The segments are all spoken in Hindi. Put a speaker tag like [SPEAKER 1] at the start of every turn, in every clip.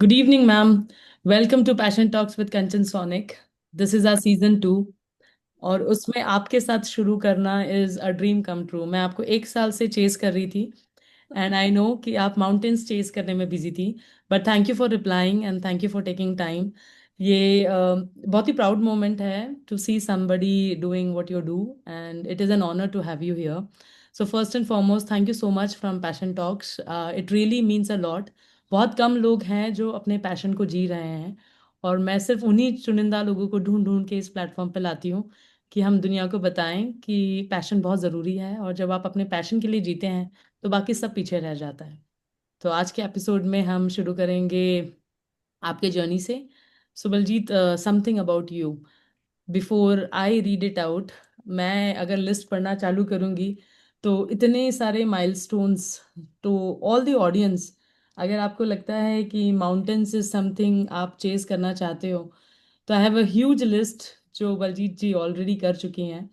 [SPEAKER 1] Good evening, ma'am. Welcome to Passion Talks with Kanchan Sonic. This is our season 2 और उसमें आपके साथ शुरू करना is a dream come true. मैं आपको 1 साल से चेस कर रही थी एंड आई नो कि आप माउंटेन्स चेस करने में बिजी थी, but thank you for replying and thank you for taking time. ये बहुत ही प्राउड मोमेंट है to see somebody doing what you do and it is an honour to have you here. So first and foremost thank you so much from Passion Talks. It really means a lot. बहुत कम लोग हैं जो अपने पैशन को जी रहे हैं और मैं सिर्फ उन्हीं चुनिंदा लोगों को ढूंढ ढूंढ के इस प्लेटफॉर्म पे लाती हूँ कि हम दुनिया को बताएं कि पैशन बहुत ज़रूरी है और जब आप अपने पैशन के लिए जीते हैं तो बाकी सब पीछे रह जाता है। तो आज के एपिसोड में हम शुरू करेंगे आपके जर्नी से। So Baljeet, something about you before I read it out. मैं अगर लिस्ट पढ़ना चालू करूंगी तो इतने सारे माइलस्टोन्स। तो ऑल द ऑडियंस, अगर आपको लगता है कि माउंटेन्स इज समथिंग आप चेज करना चाहते हो तो I have a huge list जो बलजीत जी ऑलरेडी कर चुकी हैं।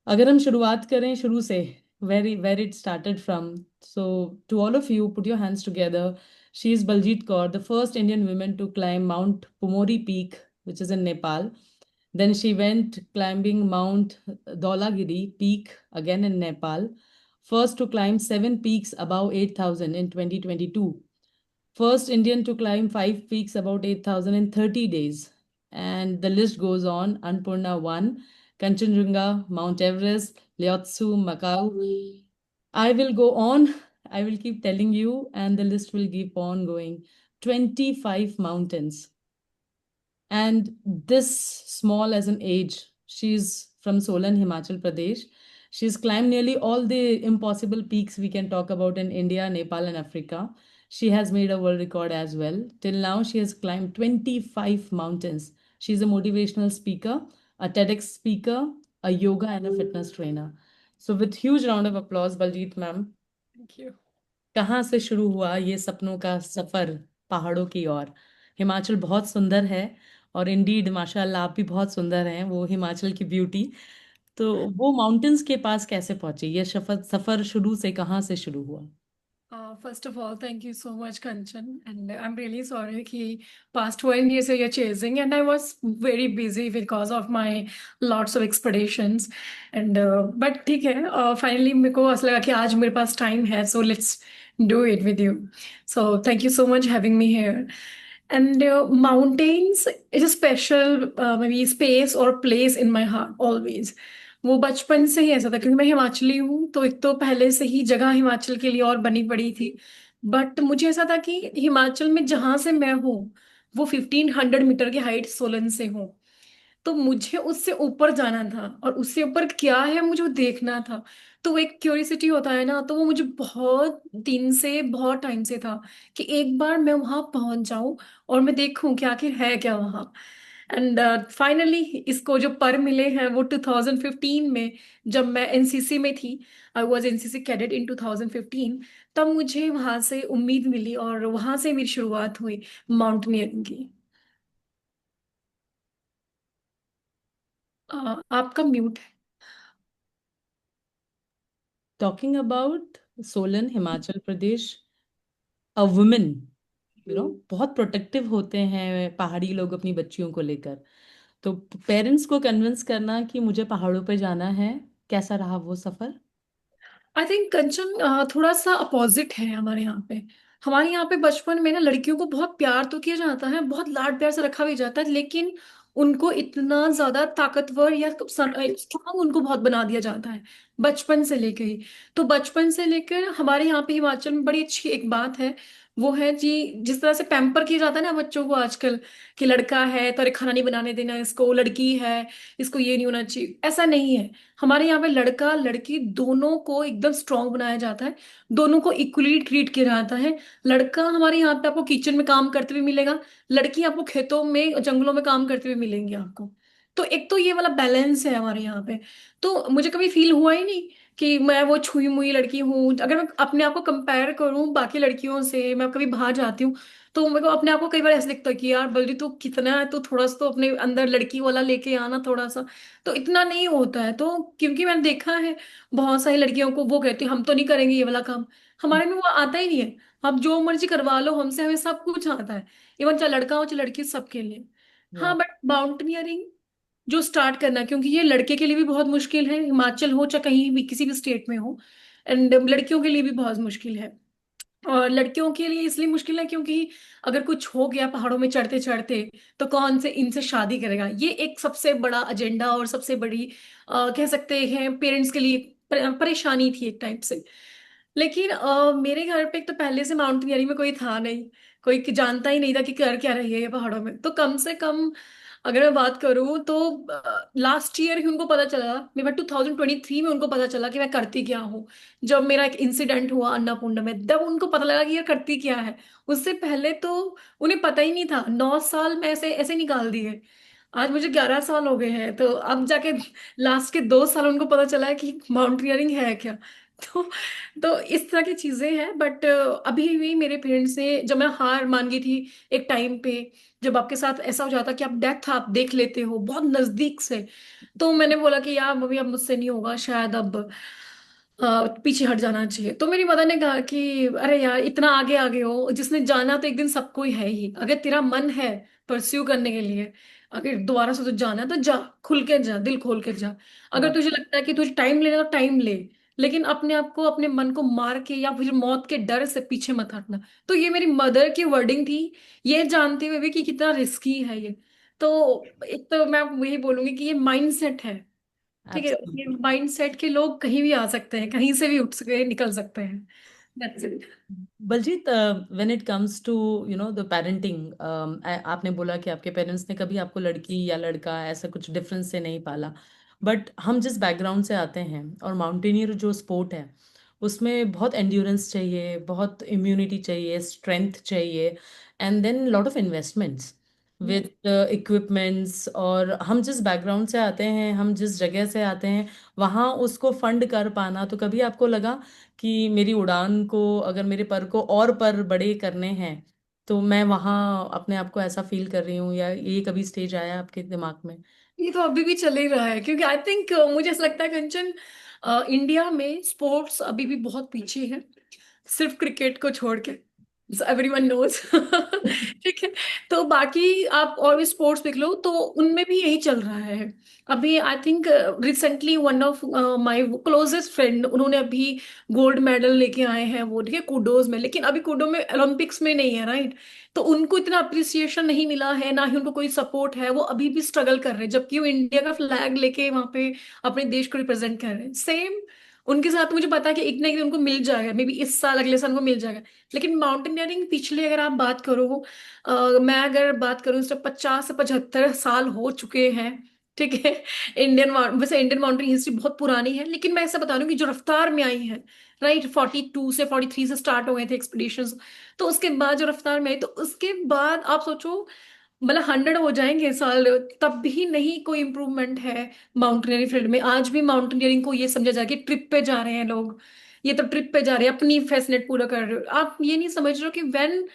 [SPEAKER 1] अगर हम शुरुआत करें शुरू से, very where it started from. So to all of you, put your hands together. She is Baljeet Kaur, the first Indian women to climb Mount Pumori peak which is in Nepal. Then she went climbing Mount Dhaulagiri peak again in Nepal. First to climb 7 peaks above 8,000 in 2022. First Indian to climb 5 peaks about 8,000 in 30 days. And the list goes on. Annapurna 1, Kanchenjunga, Mount Everest, Lhotse, Macau. I will go on. I will keep telling you, and the list will keep on going. 25 mountains. And this small as an age, she's from Solan, Himachal Pradesh. She's climbed nearly all the impossible peaks we can talk about in India, Nepal, and Africa. She has made a world record as well. Till now, she has climbed 25 mountains. She's a motivational speaker, a TEDx speaker, a yoga and a fitness trainer. So, with huge round of applause, Baljeet ma'am,
[SPEAKER 2] Thank you.
[SPEAKER 1] कहाँ से शुरू हुआ ये सपनों का सफर पहाड़ों की ओर? हिमाचल बहुत सुंदर है और इंडीड माशाल्लाह आप भी बहुत सुंदर हैं, वो हिमाचल की ब्यूटी। तो वो माउंटेन्स के पास कैसे पहुंची? ये सफर सफर शुरू से कहाँ से शुरू हुआ?
[SPEAKER 2] First of all, thank you so much, Kanchan. And I'm really sorry कि past 1 years you're chasing, and I was very busy because of my lots of expeditions. And but ठीक है, finally मेरे को ऐसा लगा कि आज मेरे पास time है, so let's do it with you. So thank you so much having me here. And mountains is a special maybe space or place in my heart always. वो बचपन से ही ऐसा था क्योंकि मैं हिमाचली हूँ, तो एक तो पहले से ही जगह हिमाचल के लिए और बनी पड़ी थी। बट मुझे ऐसा था कि हिमाचल में जहां से मैं हूँ वो 1500 मीटर की हाइट सोलन से हूँ, तो मुझे उससे ऊपर जाना था और उससे ऊपर क्या है मुझे वो देखना था। तो वो एक क्यूरियोसिटी होता है ना, तो वो मुझे बहुत दिन से बहुत टाइम से था कि एक बार मैं वहां पहुंच जाऊं और मैं देखूं कि आखिर है क्या वहां। एंड फाइनली इसको जो पर मिले हैं वो 2015 में, जब मैं एनसीसी में थी। आई वॉज एनसीसी कैडेट इन 2015। तब मुझे वहां से उम्मीद मिली और वहां से मेरी शुरुआत हुई माउंटेनियरिंग की। आपका म्यूट है।
[SPEAKER 1] Talking about Solan, Himachal Pradesh, a women, बहुत प्रोटेक्टिव होते हैं पहाड़ी लोग अपनी बच्चियों को लेकर। तो पेरेंट्स को कन्विंस करना कि मुझे पहाड़ों पे जाना है, कैसा रहा वो सफर?
[SPEAKER 2] आई थिंक कंचन थोड़ा सा अपोजिट है हमारे यहाँ पे। हमारे यहाँ पे बचपन में ना लड़कियों को बहुत प्यार तो किया जाता है, बहुत लाड प्यार से रखा भी जाता है, लेकिन उनको इतना ज्यादा ताकतवर या स्ट्रांग उनको बहुत बना दिया जाता है बचपन से लेकर ही। तो बचपन से लेकर हमारे यहाँ पे हिमाचल में बड़ी अच्छी एक बात है, वो है जी, जिस तरह से पैम्पर किया जाता है ना बच्चों को आजकल, कि लड़का है तो अरे खाना नहीं बनाने देना इसको, लड़की है इसको ये नहीं होना चाहिए, ऐसा नहीं है। हमारे यहाँ पे लड़का लड़की दोनों को एकदम स्ट्रांग बनाया जाता है, दोनों को इक्वली ट्रीट किया जाता है। लड़का हमारे यहाँ पे आपको किचन में काम करते हुए मिलेगा, लड़की आपको खेतों में जंगलों में काम करते हुए मिलेंगी आपको। तो एक तो ये वाला बैलेंस है हमारे यहाँ पे। तो मुझे कभी फील हुआ ही नहीं कि मैं वो छुई मुई लड़की हूँ। अगर मैं अपने आप को कंपेयर करूँ बाकी लड़कियों से, मैं कभी बाहर जाती हूँ तो मेरे को अपने आप को कई बार ऐसा लगता है कि यार बल्कि तू कितना है, तो थोड़ा सा तो अपने अंदर लड़की वाला लेके आना थोड़ा सा। तो इतना नहीं होता है, तो क्योंकि मैंने देखा है बहुत सारी लड़कियों को, वो कहती हैं हम तो नहीं करेंगे ये वाला काम, हमारे में वो आता ही नहीं है। आप जो मर्जी करवा लो हमसे, हमें सब कुछ आता है। इवन चाहे लड़का हो चाहे लड़की, सबके लिए। हाँ,
[SPEAKER 1] या
[SPEAKER 2] बट माउंटेनियरिंग जो स्टार्ट करना, क्योंकि ये लड़के के लिए भी बहुत मुश्किल है, हिमाचल हो चाहे कहीं भी किसी भी स्टेट में हो, एंड लड़कियों के लिए भी बहुत मुश्किल है। और लड़कियों के लिए इसलिए मुश्किल है क्योंकि अगर कुछ हो गया पहाड़ों में चढ़ते चढ़ते, तो कौन से इनसे शादी करेगा, ये एक सबसे बड़ा एजेंडा और सबसे बड़ी कह सकते हैं पेरेंट्स के लिए परेशानी थी एक टाइप से। लेकिन मेरे घर पे एक तो पहले से माउंटेनियरिंग में कोई था नहीं, कोई जानता ही नहीं था कि कर क्या रही है ये पहाड़ों में। तो कम से कम अगर मैं बात करूं तो लास्ट ईयर ही उनको पता चला, मेरे 2023 में उनको पता चला कि मैं करती क्या हूँ। जब मेरा एक इंसिडेंट हुआ अन्नपूर्णा में, तब उनको पता लगा कि ये करती क्या है। उससे पहले तो उन्हें पता ही नहीं था। 9 साल में ऐसे ऐसे निकाल दिए। आज मुझे 11 साल हो गए हैं, तो अब जाके लास्ट के 2 साल उनको पता चला है कि माउंटेनियरिंग है क्या। तो तो इस तरह की चीजें हैं। बट अभी भी मेरे पेरेंट्स ने, जब मैं हार मान गई थी एक टाइम पे, जब आपके साथ ऐसा हो जाता कि आप डेथ आप देख लेते हो बहुत नजदीक से, तो मैंने बोला कि यार मम्मी अब मुझसे नहीं होगा शायद, अब पीछे हट जाना चाहिए। तो मेरी मदर ने कहा कि अरे यार इतना आगे आगे हो, जिसने जाना तो एक दिन सबको ही है ही। अगर तेरा मन है परस्यू करने के लिए, अगर दोबारा से तुझे जाना है तो जा, खुल के जा, दिल खोल के जा। अगर
[SPEAKER 1] या
[SPEAKER 2] तुझे लगता है कि तुझे टाइम लेना तो टाइम ले, लेकिन अपने आप को अपने मन को मार के या फिर मौत के डर से पीछे मत हटना। तो ये मेरी मदर की वर्डिंग थी, ये जानते हुए भी कि कितना रिस्की है ये। तो एक तो मैं यही बोलूंगी कि ये माइंडसेट है। ठीक है, ये
[SPEAKER 1] एब्सोल्युटली।
[SPEAKER 2] माइंड सेट के लोग कहीं भी आ सकते हैं, कहीं से भी उठ सके निकल सकते हैं। That's it.
[SPEAKER 1] Baljeet, when it comes to the parenting, आपने बोला कि आपके पेरेंट्स ने कभी आपको लड़की या लड़का ऐसा कुछ डिफरेंस से नहीं पाला। बट हम जिस बैकग्राउंड से आते हैं, और माउंटेनियर जो स्पोर्ट है, उसमें बहुत एंड्योरेंस चाहिए, बहुत इम्यूनिटी चाहिए, स्ट्रेंथ चाहिए, and then lot of investments
[SPEAKER 2] Yes.
[SPEAKER 1] With equipments. और हम जिस बैकग्राउंड से आते हैं, हम जिस जगह से आते हैं, वहाँ उसको फंड कर पाना, तो कभी आपको लगा कि मेरी उड़ान को, अगर मेरे पर को और पर बड़े करने हैं, तो मैं वहाँ अपने आप को ऐसा फील कर रही हूँ, या ये कभी स्टेज आया आपके दिमाग में?
[SPEAKER 2] ये तो अभी भी चल ही रहा है, क्योंकि आई थिंक मुझे ऐसा लगता है कंचन, इंडिया में स्पोर्ट्स अभी भी बहुत पीछे है, सिर्फ क्रिकेट को छोड़ के। एवरीवन नोज ठीक है। तो बाकी आप और भी स्पोर्ट्स देख लो तो उनमें भी यही चल रहा है। अभी I think recently one of my closest friend, उन्होंने अभी गोल्ड मेडल लेके आए हैं वो, ठीक है, कूडोज में। लेकिन अभी कूडो में ओलंपिक्स में नहीं है, राइट। तो उनको इतना अप्रिसिएशन नहीं मिला है, ना ही उनको कोई सपोर्ट है, वो अभी भी स्ट्रगल कर रहे हैं, जबकि वो इंडिया का फ्लैग लेके वहां पे अपने देश को रिप्रेजेंट कर रहे हैं। सेम उनके साथ मुझे पता है कि एक ना एक दिन उनको मिल जाएगा, मे बी इस साल अगले साल उनको मिल जाएगा। लेकिन माउंटेनियरिंग पिछले अगर आप बात करो, मैं अगर बात करूँ तो 50 से 75 साल हो चुके हैं, ठीक है। वैसे इंडियन माउंटेन हिस्ट्री बहुत पुरानी है, लेकिन मैं ऐसा बता रही हूँ कि जो रफ्तार में आई है, राइट, 42 से 43 से स्टार्ट हो गए थे एक्सपीडिशंस। तो उसके बाद जो रफ्तार में आई, तो उसके बाद आप सोचो, मतलब 100 हो जाएंगे साल, तब भी नहीं कोई इम्प्रूवमेंट है माउंटेनियरिंग फील्ड में। आज भी माउंटेनियरिंग को ये समझा जाए कि ट्रिप पे जा रहे हैं लोग, ये तो ट्रिप पे जा रहे हैं, अपनी फैसिलिटी पूरा कर रहे हो। आप ये नहीं समझ रहे हो कि व्हेन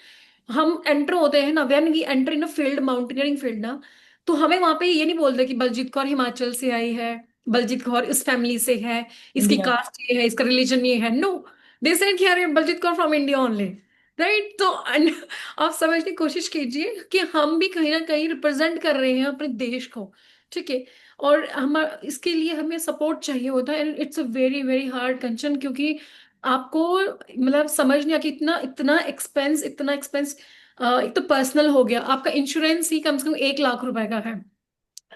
[SPEAKER 2] हम एंटर होते हैं ना, when we enter in a field, mountaineering field ना, तो हमें वहां पे ये नहीं बोलते कि बलजीत कौर हिमाचल से आई है, बलजीत कौर इस फैमिली से है, इसकी
[SPEAKER 1] इंडिया।
[SPEAKER 2] कास्ट ये है, इसका रिलीजन ये है। नो, दे सेड कि अरे Baljeet Kaur from India only, right. तो आप समझने की कोशिश कीजिए कि हम भी कहीं ना कहीं रिप्रेजेंट कर रहे हैं अपने देश को, ठीक है। और हम इसके लिए हमें सपोर्ट चाहिए होता है, and it's a very very hard Kanchan, क्योंकि आपको मतलब समझ नहीं आ कि इतना इतना एक्सपेंस, इतना एक्सपेंस। एक तो पर्सनल हो गया, आपका इंश्योरेंस ही कम से कम 1 लाख रुपए का है,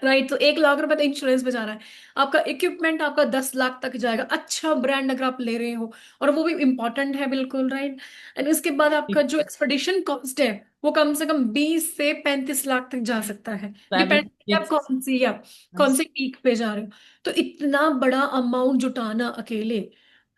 [SPEAKER 2] राइट। तो 1 लाख रुपए तो इंश्योरेंस पे जा रहा है। आपका इक्विपमेंट आपका 10 लाख तक जाएगा, अच्छा ब्रांड अगर आप ले रहे हो, और वो भी इंपॉर्टेंट है, बिल्कुल राइट। एंड इसके बाद आपका जो एक्सपेडिशन कॉस्ट है, वो कम से कम 20 से 35 लाख तक जा सकता है।
[SPEAKER 1] ट्रैवल
[SPEAKER 2] डिपेंड आप
[SPEAKER 1] टिकट्स।
[SPEAKER 2] कौन से पीक पे जा रहे हो। तो इतना बड़ा अमाउंट जुटाना अकेले,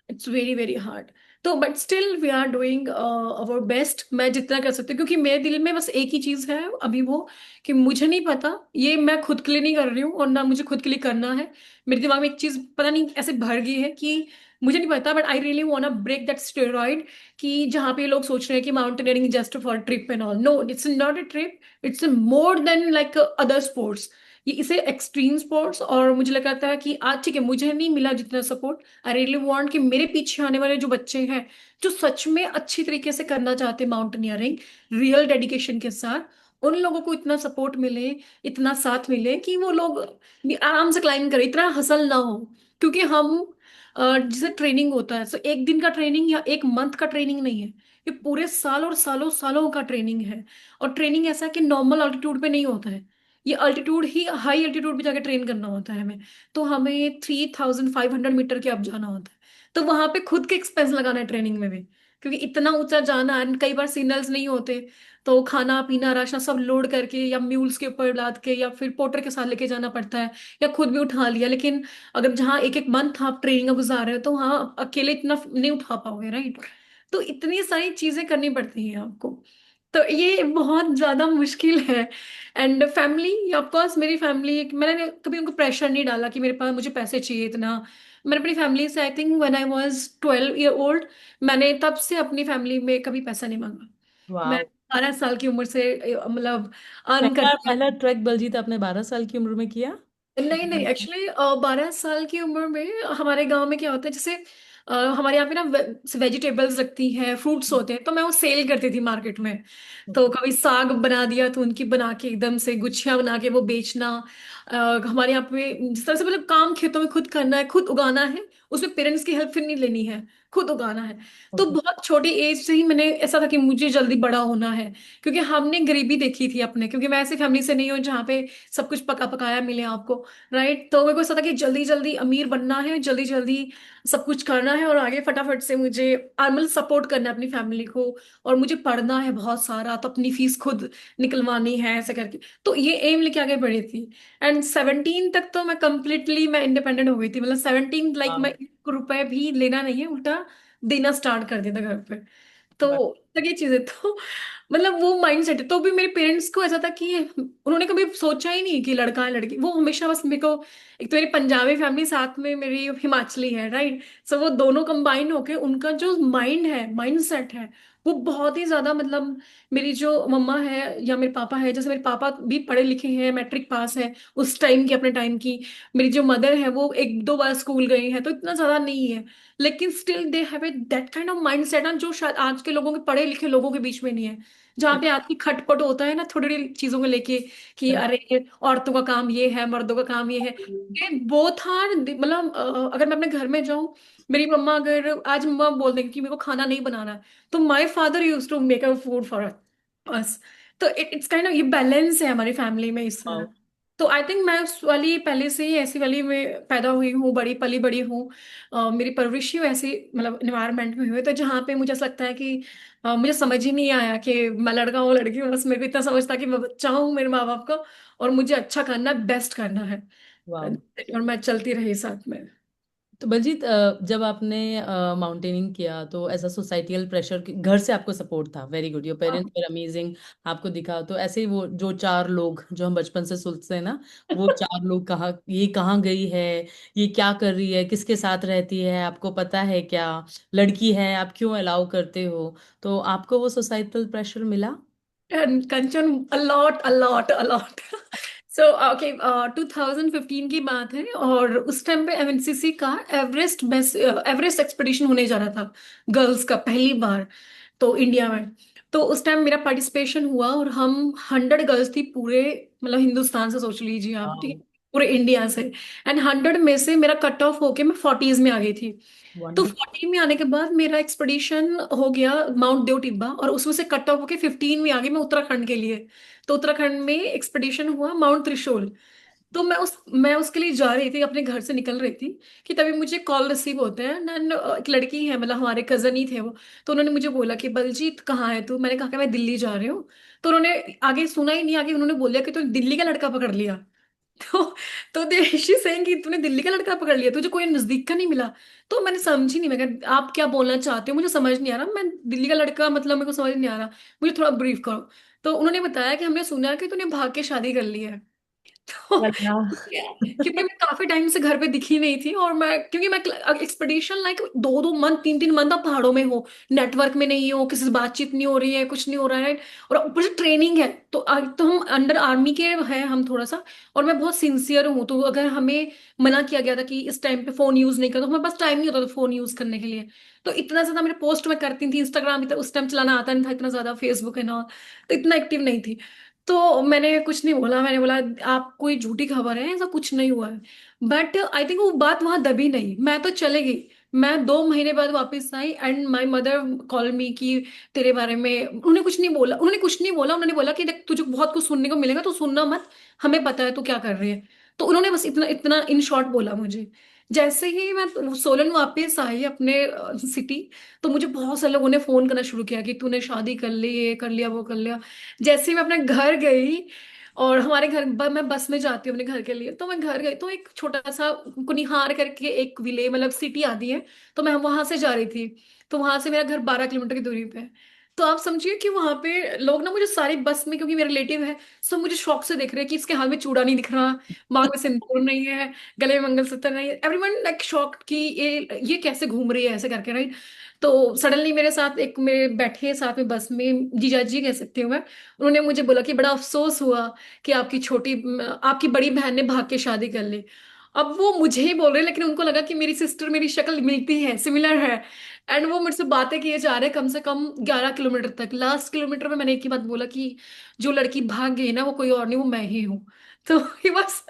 [SPEAKER 2] इट्स वेरी वेरी हार्ड। तो but still we are doing our best, मैं जितना कर सकती हूँ, क्योंकि मेरे दिल में बस एक ही चीज है अभी, वो कि मुझे नहीं पता, ये मैं खुद के लिए नहीं कर रही हूँ और ना मुझे खुद के लिए करना है। मेरे दिमाग में एक चीज पता नहीं ऐसे भर गई है कि मुझे नहीं पता, but I really want break that steroid, कि जहाँ पे लोग सोच रहे हैं कि mountaineering just for trip and all. No, it's not a trip, it's more then like other sports. ये इसे एक्सट्रीम स्पोर्ट्स, और मुझे लगता है कि आज ठीक है मुझे नहीं मिला जितना सपोर्ट, आई रियली वांट कि मेरे पीछे आने वाले जो बच्चे हैं जो सच में अच्छी तरीके से करना चाहते हैं माउंटेनियरिंग रियल डेडिकेशन के साथ, उन लोगों को इतना सपोर्ट मिले, इतना साथ मिले कि वो लोग भी आराम से क्लाइंब करें, इतना हसल ना हो। क्योंकि हम जैसे ट्रेनिंग होता है तो एक दिन का ट्रेनिंग या एक मंथ का ट्रेनिंग नहीं है, ये पूरे साल और सालों सालों का ट्रेनिंग है। और ट्रेनिंग ऐसा है कि नॉर्मल अल्टीट्यूड पे नहीं होता है, ये अल्टीट्यूड ही हाई अल्टीट्यूड पे जाके ट्रेन करना होता है हमें। तो हमें 3500 मीटर के अब जाना होता है, तो वहां पे खुद के एक्सपेंस लगाना है ट्रेनिंग में भी, क्योंकि इतना ऊंचा जाना है, कई बार सिग्नल्स नहीं होते, तो खाना पीना राशन सब लोड करके या म्यूल्स के ऊपर लाद के या फिर पोर्टर के साथ लेके जाना पड़ता है, या खुद भी उठा लिया। लेकिन अगर जहाँ एक एक मंथ आप ट्रेनिंग में गुजार रहे हो तो वहाँ आप अकेले इतना नहीं उठा पाओगे, राइट? तो इतनी सारी चीजें करनी पड़ती हैं आपको, तो ये बहुत ज्यादा मुश्किल है। एंड फैमिली, ऑफ कोर्स मेरी फैमिली, मैंने कभी उनको प्रेशर नहीं डाला कि मेरे पास मुझे पैसे चाहिए इतना। मैंने अपनी फैमिली से, I think when I was 12 year old, मैंने तब से अपनी फैमिली में कभी पैसा नहीं मांगा। मैं
[SPEAKER 1] वाह।
[SPEAKER 2] 12 साल की उम्र से मतलब अर्न
[SPEAKER 1] पहला
[SPEAKER 2] करती।
[SPEAKER 1] पहला ट्रैक बलजीत आपने 12 साल की उम्र में किया?
[SPEAKER 2] नहीं नहीं, एक्चुअली 12 साल की उम्र में हमारे गांव में क्या होता है, जैसे हमारे यहाँ पे ना वेजिटेबल्स लगती हैं, फ्रूट्स होते हैं, तो मैं वो सेल करती थी मार्केट में। तो कभी साग बना दिया तो उनकी बना के एकदम से गुच्छियां बना के वो बेचना। हमारे यहाँ पे जिस तरह से मतलब काम खेतों में खुद करना है, खुद उगाना है, उसमें पेरेंट्स की हेल्प फिर नहीं लेनी है, खुद उगाना है। तो
[SPEAKER 1] ओके।
[SPEAKER 2] बहुत छोटी एज से ही मैंने ऐसा था कि मुझे जल्दी बड़ा होना है, क्योंकि हमने गरीबी देखी थी अपने, क्योंकि मैं ऐसी फैमिली से नहीं हूँ जहाँ पे सब कुछ पका पकाया मिले आपको, राइट? तो मेरे को ऐसा था कि जल्दी जल्दी अमीर बनना है, जल्दी जल्दी सब कुछ करना है और आगे फटाफट से मुझे मतलब सपोर्ट करना है अपनी फैमिली को, और मुझे पढ़ना है बहुत सारा, तो अपनी फीस खुद निकलवानी है ऐसे करके। तो ये एम लेके आगे बढ़ी थी। एंड 17 तक तो मैं कंप्लीटली मैं इंडिपेंडेंट हो गई थी, मतलब 17 लाइक मैं
[SPEAKER 1] हाँ।
[SPEAKER 2] 1 रुपए भी लेना नहीं है, उल्टा देना स्टार्ट कर दिया था घर पे।
[SPEAKER 1] बट
[SPEAKER 2] तो तक ये चीजें तो मतलब वो माइंड सेट है। तो भी मेरे पेरेंट्स को ऐसा था कि उन्होंने कभी सोचा ही नहीं कि लड़का है लड़की, वो हमेशा बस मेरे को, एक तो मेरी पंजाबी फैमिली साथ में मेरी हिमाचली है, राइट? सो वो दोनों कंबाइन होके उनका जो माइंड है, माइंड सेट है, वो बहुत ही ज्यादा मतलब, मेरी जो मम्मा है या मेरे पापा है, जैसे मेरे पापा भी पढ़े लिखे हैं, मैट्रिक पास है उस टाइम की, अपने टाइम की। मेरी जो मदर है वो एक दो बार स्कूल गई है, तो इतना ज्यादा नहीं है, लेकिन still they have a that kind of mind set जो शायद आज के लोगों के, पढ़े लिखे लोगों के बीच में नहीं है। जहाँ पे आपकी खटपट होता है ना थोड़ी थोड़ी चीजों को लेके, कि अरे औरतों का काम ये है, मर्दों का काम ये है, ये वो था। मतलब अगर मैं अपने घर में जाऊं, मेरी मम्मा अगर आज मम्मा बोल देंगी कि मेरे को खाना नहीं बनाना है, तो my father use to make a food for us. तो इट्स काइंड ऑफ ये बैलेंस है हमारी फैमिली में इस तरह। तो आई थिंक मैं उस वाली पहले से ही ऐसी वाली में पैदा हुई हूँ, बड़ी पली बड़ी हूँ। मेरी परवरिश ही ऐसी मतलब इन्वायरमेंट में हुई, तो जहाँ पे मुझे ऐसा लगता है कि मुझे समझ ही नहीं आया कि मैं लड़का हूँ लड़की हूँ, बस मेरे को इतना समझ था कि मैं बच्चा हूँ मेरे माँ बाप का, और मुझे अच्छा करना है, बेस्ट करना है,
[SPEAKER 1] वाह।
[SPEAKER 2] और मैं चलती रही साथ में।
[SPEAKER 1] तो बलजीत, जब आपने माउंटेनिंग किया तो ऐसा सोसाइटियल प्रेशर, घर से आपको सपोर्ट था, very good, your parents were amazing, आपको दिखा तो ऐसे ही वो जो चार लोग जो हम बचपन से सुनते हैं ना, वो चार लोग कहाँ, ये कहाँ गई है, ये क्या कर रही है, किसके साथ रहती है, आपको पता है क्या, लड़की है आप क्यों अलाउ करते हो, तो आपको वो सोसाइटल प्रेशर मिला?
[SPEAKER 2] Kanchan, a lot a lot a lot. So okay, 2015 की बात है, और उस टाइम पे एमएनसीसी का एवरेस्ट बेस एवरेस्ट एक्सपीडिशन होने जा रहा था, गर्ल्स का पहली बार तो इंडिया में। तो उस टाइम मेरा पार्टिसिपेशन हुआ, और हम 100 गर्ल्स थी पूरे, मतलब हिंदुस्तान से सोच लीजिए आप, ठीक है, पूरे इंडिया से। एंड 100 में से मेरा कट ऑफ होके मैं 40s में आ गई थी। तो
[SPEAKER 1] वंडर।
[SPEAKER 2] 14 में आने के बाद मेरा एक्सपेडिशन हो गया माउंट देव टिब्बा, और उसमें से कट ऑफ होके 15 में आ गई मैं उत्तराखंड के लिए। तो उत्तराखंड में एक्सपेडिशन हुआ माउंट त्रिशूल। तो मैं उसके लिए जा रही थी, अपने घर से निकल रही थी, कि तभी मुझे कॉल रिसीव होते हैं, एंड एक लड़की है, मतलब हमारे कजन ही थे वो। तो उन्होंने मुझे बोला कि बलजीत कहाँ है तू? मैंने कहा कि मैं दिल्ली जा रही हूँ। तो उन्होंने आगे सुना ही नहीं, आगे उन्होंने बोला कि तू दिल्ली का लड़का पकड़ लिया। तो तो देशी सेइंग कि तूने दिल्ली का लड़का पकड़ लिया, तुझे कोई नजदीक का नहीं मिला। तो मैंने समझी नहीं, मैं कहा आप क्या बोलना चाहते हो, मुझे समझ नहीं आ रहा, मैं दिल्ली का लड़का मतलब मेरे को समझ नहीं आ रहा, मुझे थोड़ा ब्रीफ करो। तो उन्होंने बताया कि हमने सुना है कि तूने भाग के शादी कर ली है।
[SPEAKER 1] अल्लाह।
[SPEAKER 2] तो क्योंकि मैं काफी टाइम से घर पे दिखी नहीं थी, और मैं क्योंकि मैं एक्सपेडिशन लाइक 2-2 मंथ 3-3 मंथ आप पहाड़ों में हो, नेटवर्क में नहीं हो, किसी से बातचीत नहीं हो रही है, कुछ नहीं हो रहा है, और ऊपर से ट्रेनिंग है। तो हम अंडर आर्मी के हैं हम थोड़ा सा, और मैं बहुत सिंसियर हूँ, तो अगर हमें मना किया गया था कि इस टाइम पे फोन यूज नहीं करो, तो हमारे पास टाइम नहीं होता था फोन यूज करने के लिए। तो इतना ज्यादा मेरे पोस्ट मैं करती थी, इंस्टाग्राम उस टाइम चलाना आता नहीं था इतना ज्यादा, फेसबुक है ना, तो इतना एक्टिव नहीं थी। तो मैंने कुछ नहीं बोला, मैंने बोला आप कोई झूठी खबर है, ऐसा कुछ नहीं हुआ है। बट आई थिंक वो बात वहां दबी नहीं, मैं तो चले गई। मैं 2 महीने बाद वापस आई, and my mother call me कि तेरे बारे में उन्होंने कुछ नहीं बोला, उन्होंने कुछ नहीं बोला, उन्होंने बोला कि देख तुझे बहुत कुछ सुनने को मिलेगा, तो सुनना मत, हमें पता है तू क्या कर रही है। तो उन्होंने बस इतना इतना इन शॉर्ट बोला मुझे। जैसे ही मैं सोलन वापस आई अपने सिटी, तो मुझे बहुत सारे लोगों ने फोन करना शुरू किया कि तूने शादी कर ली, ये कर लिया, वो कर लिया। जैसे ही मैं अपने घर गई, और हमारे घर मैं बस में जाती हूँ अपने घर के लिए, तो मैं घर गई तो एक छोटा सा कुनिहार करके एक विलेज मतलब सिटी आती है, तो मैं वहां से जा रही थी। तो वहां से मेरा घर 12 किलोमीटर की दूरी पे है। तो आप समझिए कि वहां पे लोग ना मुझे सारी बस में, क्योंकि मेरा रिलेटिव है, सब मुझे शौक से देख रहे हैं कि इसके हाथ में चूड़ा नहीं दिख रहा, मांग में सिंदूर नहीं है, गले में मंगलसूत्र नहीं है, एवरीवन लाइक शॉक्ड कि ये कैसे घूम रही है ऐसे करके, राइट। तो सडनली मेरे साथ एक मेरे बैठे साथ में बस में जीजा जी कह सकती हूँ मैं, उन्होंने मुझे बोला कि बड़ा अफसोस हुआ कि आपकी बड़ी बहन ने भाग के शादी कर ली। अब वो मुझे ही बोल रहे हैं, लेकिन उनको लगा कि मेरी सिस्टर मेरी शक्ल मिलती है, सिमिलर है। एंड वो मुझसे बातें किए जा रहे हैं कम से कम 11 किलोमीटर तक। लास्ट किलोमीटर में मैंने एक ही बात बोला कि जो लड़की भाग गई ना वो कोई और नहीं, वो मैं ही हूँ। तो ही बस,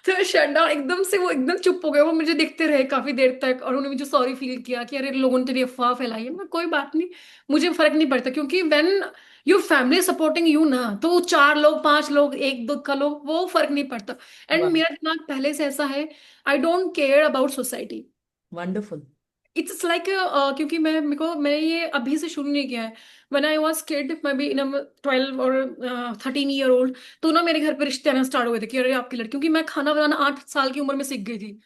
[SPEAKER 2] तो शट डाउन एकदम से, वो एकदम चुप हो गए, वो मुझे देखते रहे काफी देर तक, और उन्होंने मुझे सॉरी फील किया कि अरे लोगों ने तेरी अफवाह फैलाई है। मैं कोई बात नहीं, मुझे फर्क नहीं पड़ता, क्योंकि when your family supporting you ना, तो वो 4 लोग 5 लोग एक दो का लोग वो फर्क नहीं पड़ता। एंड
[SPEAKER 1] वाह।
[SPEAKER 2] मेरा दिमाग पहले से ऐसा है, I don't care about society.
[SPEAKER 1] Wonderful.
[SPEAKER 2] It's like क्योंकि मैं ये अभी से शुरू नहीं किया है। व्हेन आई वाज किड, मैं भी इन 12 और 13 ईयर ओल्ड, तो ना मेरे घर पे रिश्ते आना स्टार्ट हुए थे कि अरे आपकी लड़की, क्योंकि मैं खाना बनाना 8 साल की उम्र में सीख गई थी।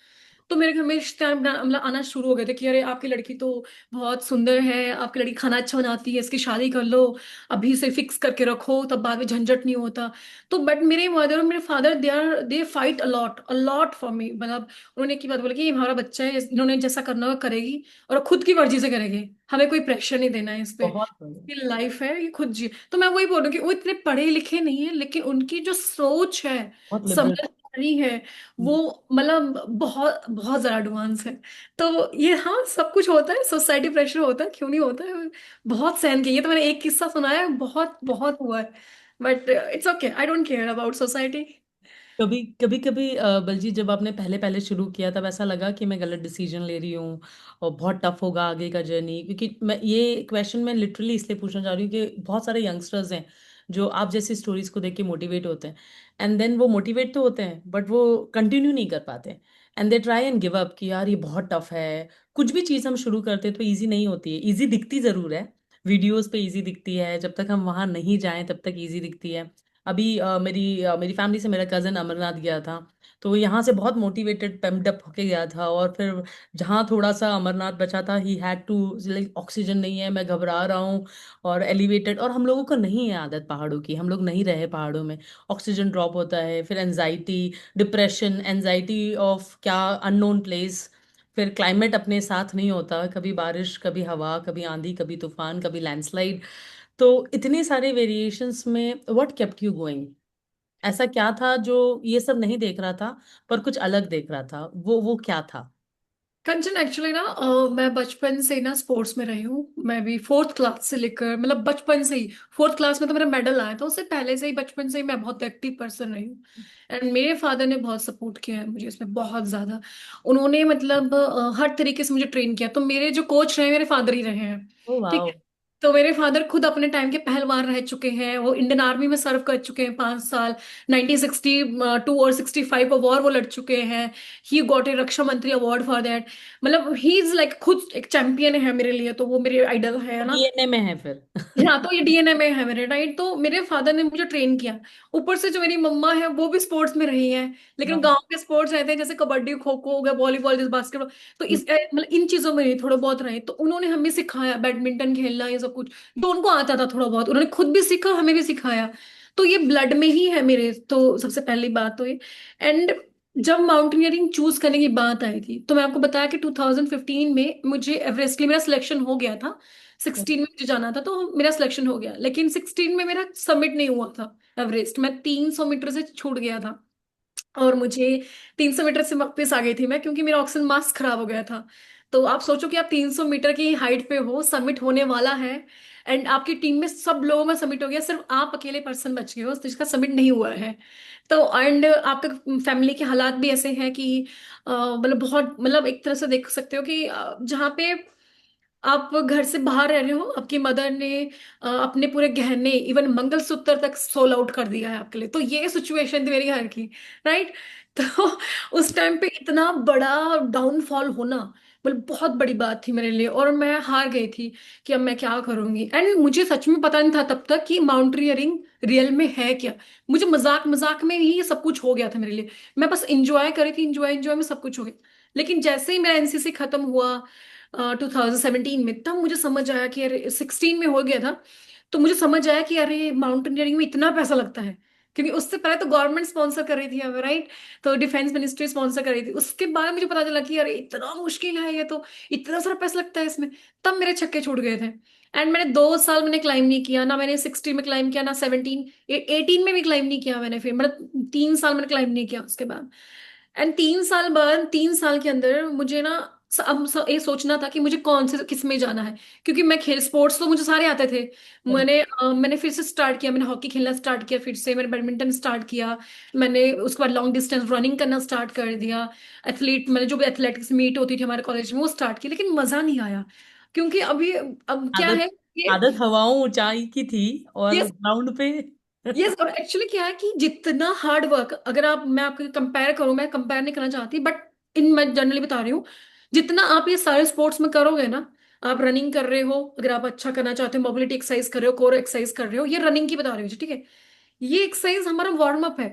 [SPEAKER 2] तो मेरे घर में रिश्ते मतलब आना शुरू हो गए थे कि अरे आपकी लड़की तो बहुत सुंदर है, आपकी लड़की खाना अच्छा बनाती है, इसकी शादी कर लो, अभी से फिक्स करके रखो, तब बाद में झंझट नहीं होता। तो बट मेरे मदर और मेरे father they fight a lot for me, मतलब उन्होंने एक ही बात बोला कि ये हमारा बच्चा है, इन्होंने जैसा करना हो करेगी, और खुद की मर्जी से करेगी, हमें कोई प्रेशर नहीं देना है इस पे,
[SPEAKER 1] बहुत बढ़िया।
[SPEAKER 2] ये लाइफ है, ये खुद जी। तो मैं वही बोल रही हूँ कि वो इतने पढ़े लिखे नहीं है, लेकिन उनकी जो सोच है,
[SPEAKER 1] बहुत लिबरल।
[SPEAKER 2] समझदारी है, वो मतलब बहुत बहुत ज्यादा एडवांस है। तो ये हाँ, सब कुछ होता है, सोसाइटी प्रेशर होता है, क्यों नहीं होता है। बहुत सहन किया, ये तो मैंने एक किस्सा सुनाया है, बहुत बहुत हुआ है। But it's okay, I don't care about society.
[SPEAKER 1] कभी कभी कभी बलजीत, जब आपने पहले पहले शुरू किया तब ऐसा लगा कि मैं गलत डिसीजन ले रही हूँ और बहुत टफ होगा आगे का जर्नी? क्योंकि मैं ये क्वेश्चन मैं लिटरली इसलिए पूछना चाह रही हूँ कि बहुत सारे यंगस्टर्स हैं जो आप जैसी स्टोरीज को देख के मोटिवेट होते हैं, एंड देन वो मोटिवेट तो होते हैं बट वो कंटिन्यू नहीं कर पाते, and they try and give up कि यार ये बहुत टफ है। कुछ भी चीज़ हम शुरू करते हैं तो ईजी नहीं होती है, ईजी दिखती ज़रूर है, वीडियोस पे ईजी दिखती है, जब तक हम वहां नहीं जाएं तब तक ईजी दिखती है। अभी मेरी फैमिली से मेरा कज़न अमरनाथ गया था, तो वो यहाँ से बहुत मोटिवेटेड पेम्प्ड अप होके गया था, और फिर जहाँ थोड़ा सा अमरनाथ बचा था he had to, like oxygen नहीं है, मैं घबरा रहा हूँ, और एलिवेटेड, और हम लोगों को नहीं है आदत पहाड़ों की, हम लोग नहीं रहे पहाड़ों में, ऑक्सीजन ड्रॉप होता है, फिर एनजाइटी, डिप्रेशन, एनजाइटी ऑफ क्या अननोन प्लेस, फिर क्लाइमेट अपने साथ नहीं होता, कभी बारिश, कभी हवा, कभी आंधी, कभी तूफान, कभी लैंडस्लाइड। तो इतने सारे वेरिएशंस में व्हाट केप्ट यू गोइंग? ऐसा क्या था जो ये सब नहीं देख रहा था पर कुछ अलग देख रहा था? वो क्या था?
[SPEAKER 2] कंचन एक्चुअली ना मैं बचपन से ना स्पोर्ट्स में रही हूँ। मैं भी 4th क्लास से लेकर, मतलब बचपन से ही 4th क्लास में तो मेरा मेडल आया था, उससे पहले से ही बचपन से ही मैं बहुत एक्टिव पर्सन रही हूँ। एंड मेरे फादर ने बहुत सपोर्ट किया है मुझे इसमें, बहुत ज्यादा। उन्होंने मतलब हर तरीके से मुझे ट्रेन किया, तो मेरे जो कोच रहे मेरे फादर ही रहे हैं।
[SPEAKER 1] ओ
[SPEAKER 2] ठीक
[SPEAKER 1] वाह।
[SPEAKER 2] है। तो मेरे फादर खुद अपने टाइम के पहलवान रह चुके हैं, वो इंडियन आर्मी में सर्व कर चुके हैं 5 साल, 1962 और 65 वॉर वो लड़ चुके हैं। ही गॉट ए रक्षा मंत्री अवार्ड फॉर दैट। मतलब ही इज लाइक खुद एक चैंपियन है मेरे लिए, तो वो मेरे आइडल है ना।
[SPEAKER 1] डीएनए में है फिर।
[SPEAKER 2] हाँ, तो ये डीएनए में है मेरे, राइट। तो मेरे फादर ने मुझे ट्रेन किया। ऊपर से जो मेरी मम्मा है वो भी स्पोर्ट्स में रही है, लेकिन
[SPEAKER 1] वाह।
[SPEAKER 2] गांव के स्पोर्ट्स रहते हैं जैसे कबड्डी, खो खो हो गया, वॉलीबॉल, जैसे बास्केटबॉल। तो इस मतलब इन चीजों में नहीं, थोड़ा बहुत रहे, तो उन्होंने हमें सिखाया बैडमिंटन खेलना, ये सब कुछ जो उनको आता था थोड़ा बहुत, उन्होंने खुद भी सीखा, हमें भी सिखाया। तो ये ब्लड में ही है मेरे, तो सबसे पहली बात तो ये। एंड जब माउंटेनियरिंग चूज करने की बात आई थी, तो मैं आपको बताया कि 2015 में मुझे एवरेस्ट के लिए मेरा सिलेक्शन हो गया था। 16 में मुझे जाना था, तो मेरा सिलेक्शन हो गया, लेकिन 16 में मेरा सबमिट नहीं हुआ था एवरेस्ट। मैं 300 मीटर से छूट गया था, और मुझे 300 मीटर से वापस आ गई थी मैं, क्योंकि मेरा ऑक्सीजन मास्क खराब हो गया था। तो आप सोचो कि आप 300 मीटर की हाइट पे हो, सबमिट होने वाला है, एंड आपकी टीम में सब लोगों का सबमिट हो गया, सिर्फ आप अकेले पर्सन बच गए हो जिसका सबमिट नहीं हुआ है। तो एंड आपका फैमिली के हालात भी ऐसे हैं कि मतलब बहुत, मतलब एक तरह से देख सकते हो कि जहाँ पे आप घर से बाहर रह रहे हो, आपकी मदर ने अपने पूरे गहने, इवन मंगलसूत्र तक सोल आउट कर दिया है आपके लिए। तो ये सिचुएशन थी मेरी घर की, राइट। तो उस टाइम पे इतना बड़ा डाउनफॉल होना मतलब बहुत बड़ी बात थी मेरे लिए, और मैं हार गई थी कि अब मैं क्या करूंगी। एंड मुझे सच में पता नहीं था तब तक कि माउंटेनियरिंग रियल में है क्या। मुझे मजाक मजाक में ही ये सब कुछ हो गया था मेरे लिए। मैं बस इंजॉय करी थी, इंजॉय इंजॉय में सब कुछ हो गया। लेकिन जैसे ही मेरा एनसीसी खत्म हुआ 2017 में, तब मुझे समझ आया कि अरे, 16 में हो गया था, तो मुझे समझ आया कि अरे माउंटेनियरिंग में इतना पैसा लगता है। क्योंकि उससे पहले तो गवर्नमेंट स्पॉन्सर कर रही थी हमें, राइट। तो डिफेंस मिनिस्ट्री स्पॉन्सर कर रही थी, उसके बाद मुझे पता चला कि अरे इतना मुश्किल है ये तो, इतना सारा पैसा लगता है इसमें। तब मेरे छक्के छूट गए थे। एंड मैंने 2 साल मैंने क्लाइम नहीं किया ना, मैंने 16 में क्लाइम किया ना 17, 18 में भी क्लाइम नहीं किया मैंने। फिर मतलब 3 साल मैंने क्लाइम नहीं किया उसके बाद। एंड 3 साल बाद, 3 साल के अंदर मुझे ना ये सोचना था कि मुझे कौन से किस में जाना है। क्योंकि मैं खेल स्पोर्ट्स तो मुझे सारे आते थे। मैंने फिर से स्टार्ट किया, मैंने हॉकी खेलना स्टार्ट किया, फिर से मैंने बैडमिंटन स्टार्ट किया। मैंने उसके बाद लॉन्ग डिस्टेंस रनिंग करना स्टार्ट कर दिया। एथलीट, मैंने जो भी एथलेटिक्स मीट होती थी हमारे कॉलेज में वो स्टार्ट की, लेकिन मजा नहीं आया। क्योंकि अभी अब क्या
[SPEAKER 1] आदत
[SPEAKER 2] है ये।
[SPEAKER 1] आदत हवाओं ऊंचाई की थी और
[SPEAKER 2] ये
[SPEAKER 1] ग्राउंड पे।
[SPEAKER 2] यस, और एक्चुअली क्या है कि जितना हार्ड वर्क, अगर आप, मैं आपको कंपेयर करूं, मैं कंपेयर नहीं करना चाहती, बट इन मैं जनरली बता रही हूँ, जितना आप ये सारे स्पोर्ट्स में करोगे ना, आप रनिंग कर रहे हो, अगर आप अच्छा करना चाहते हो, मोबिलिटी एक्सरसाइज कर रहे हो, कोर एक्सरसाइज कर रहे हो, ये रनिंग की बता रही हूँ, ठीक है। ये एक्सरसाइज हमारा वार्म अप है।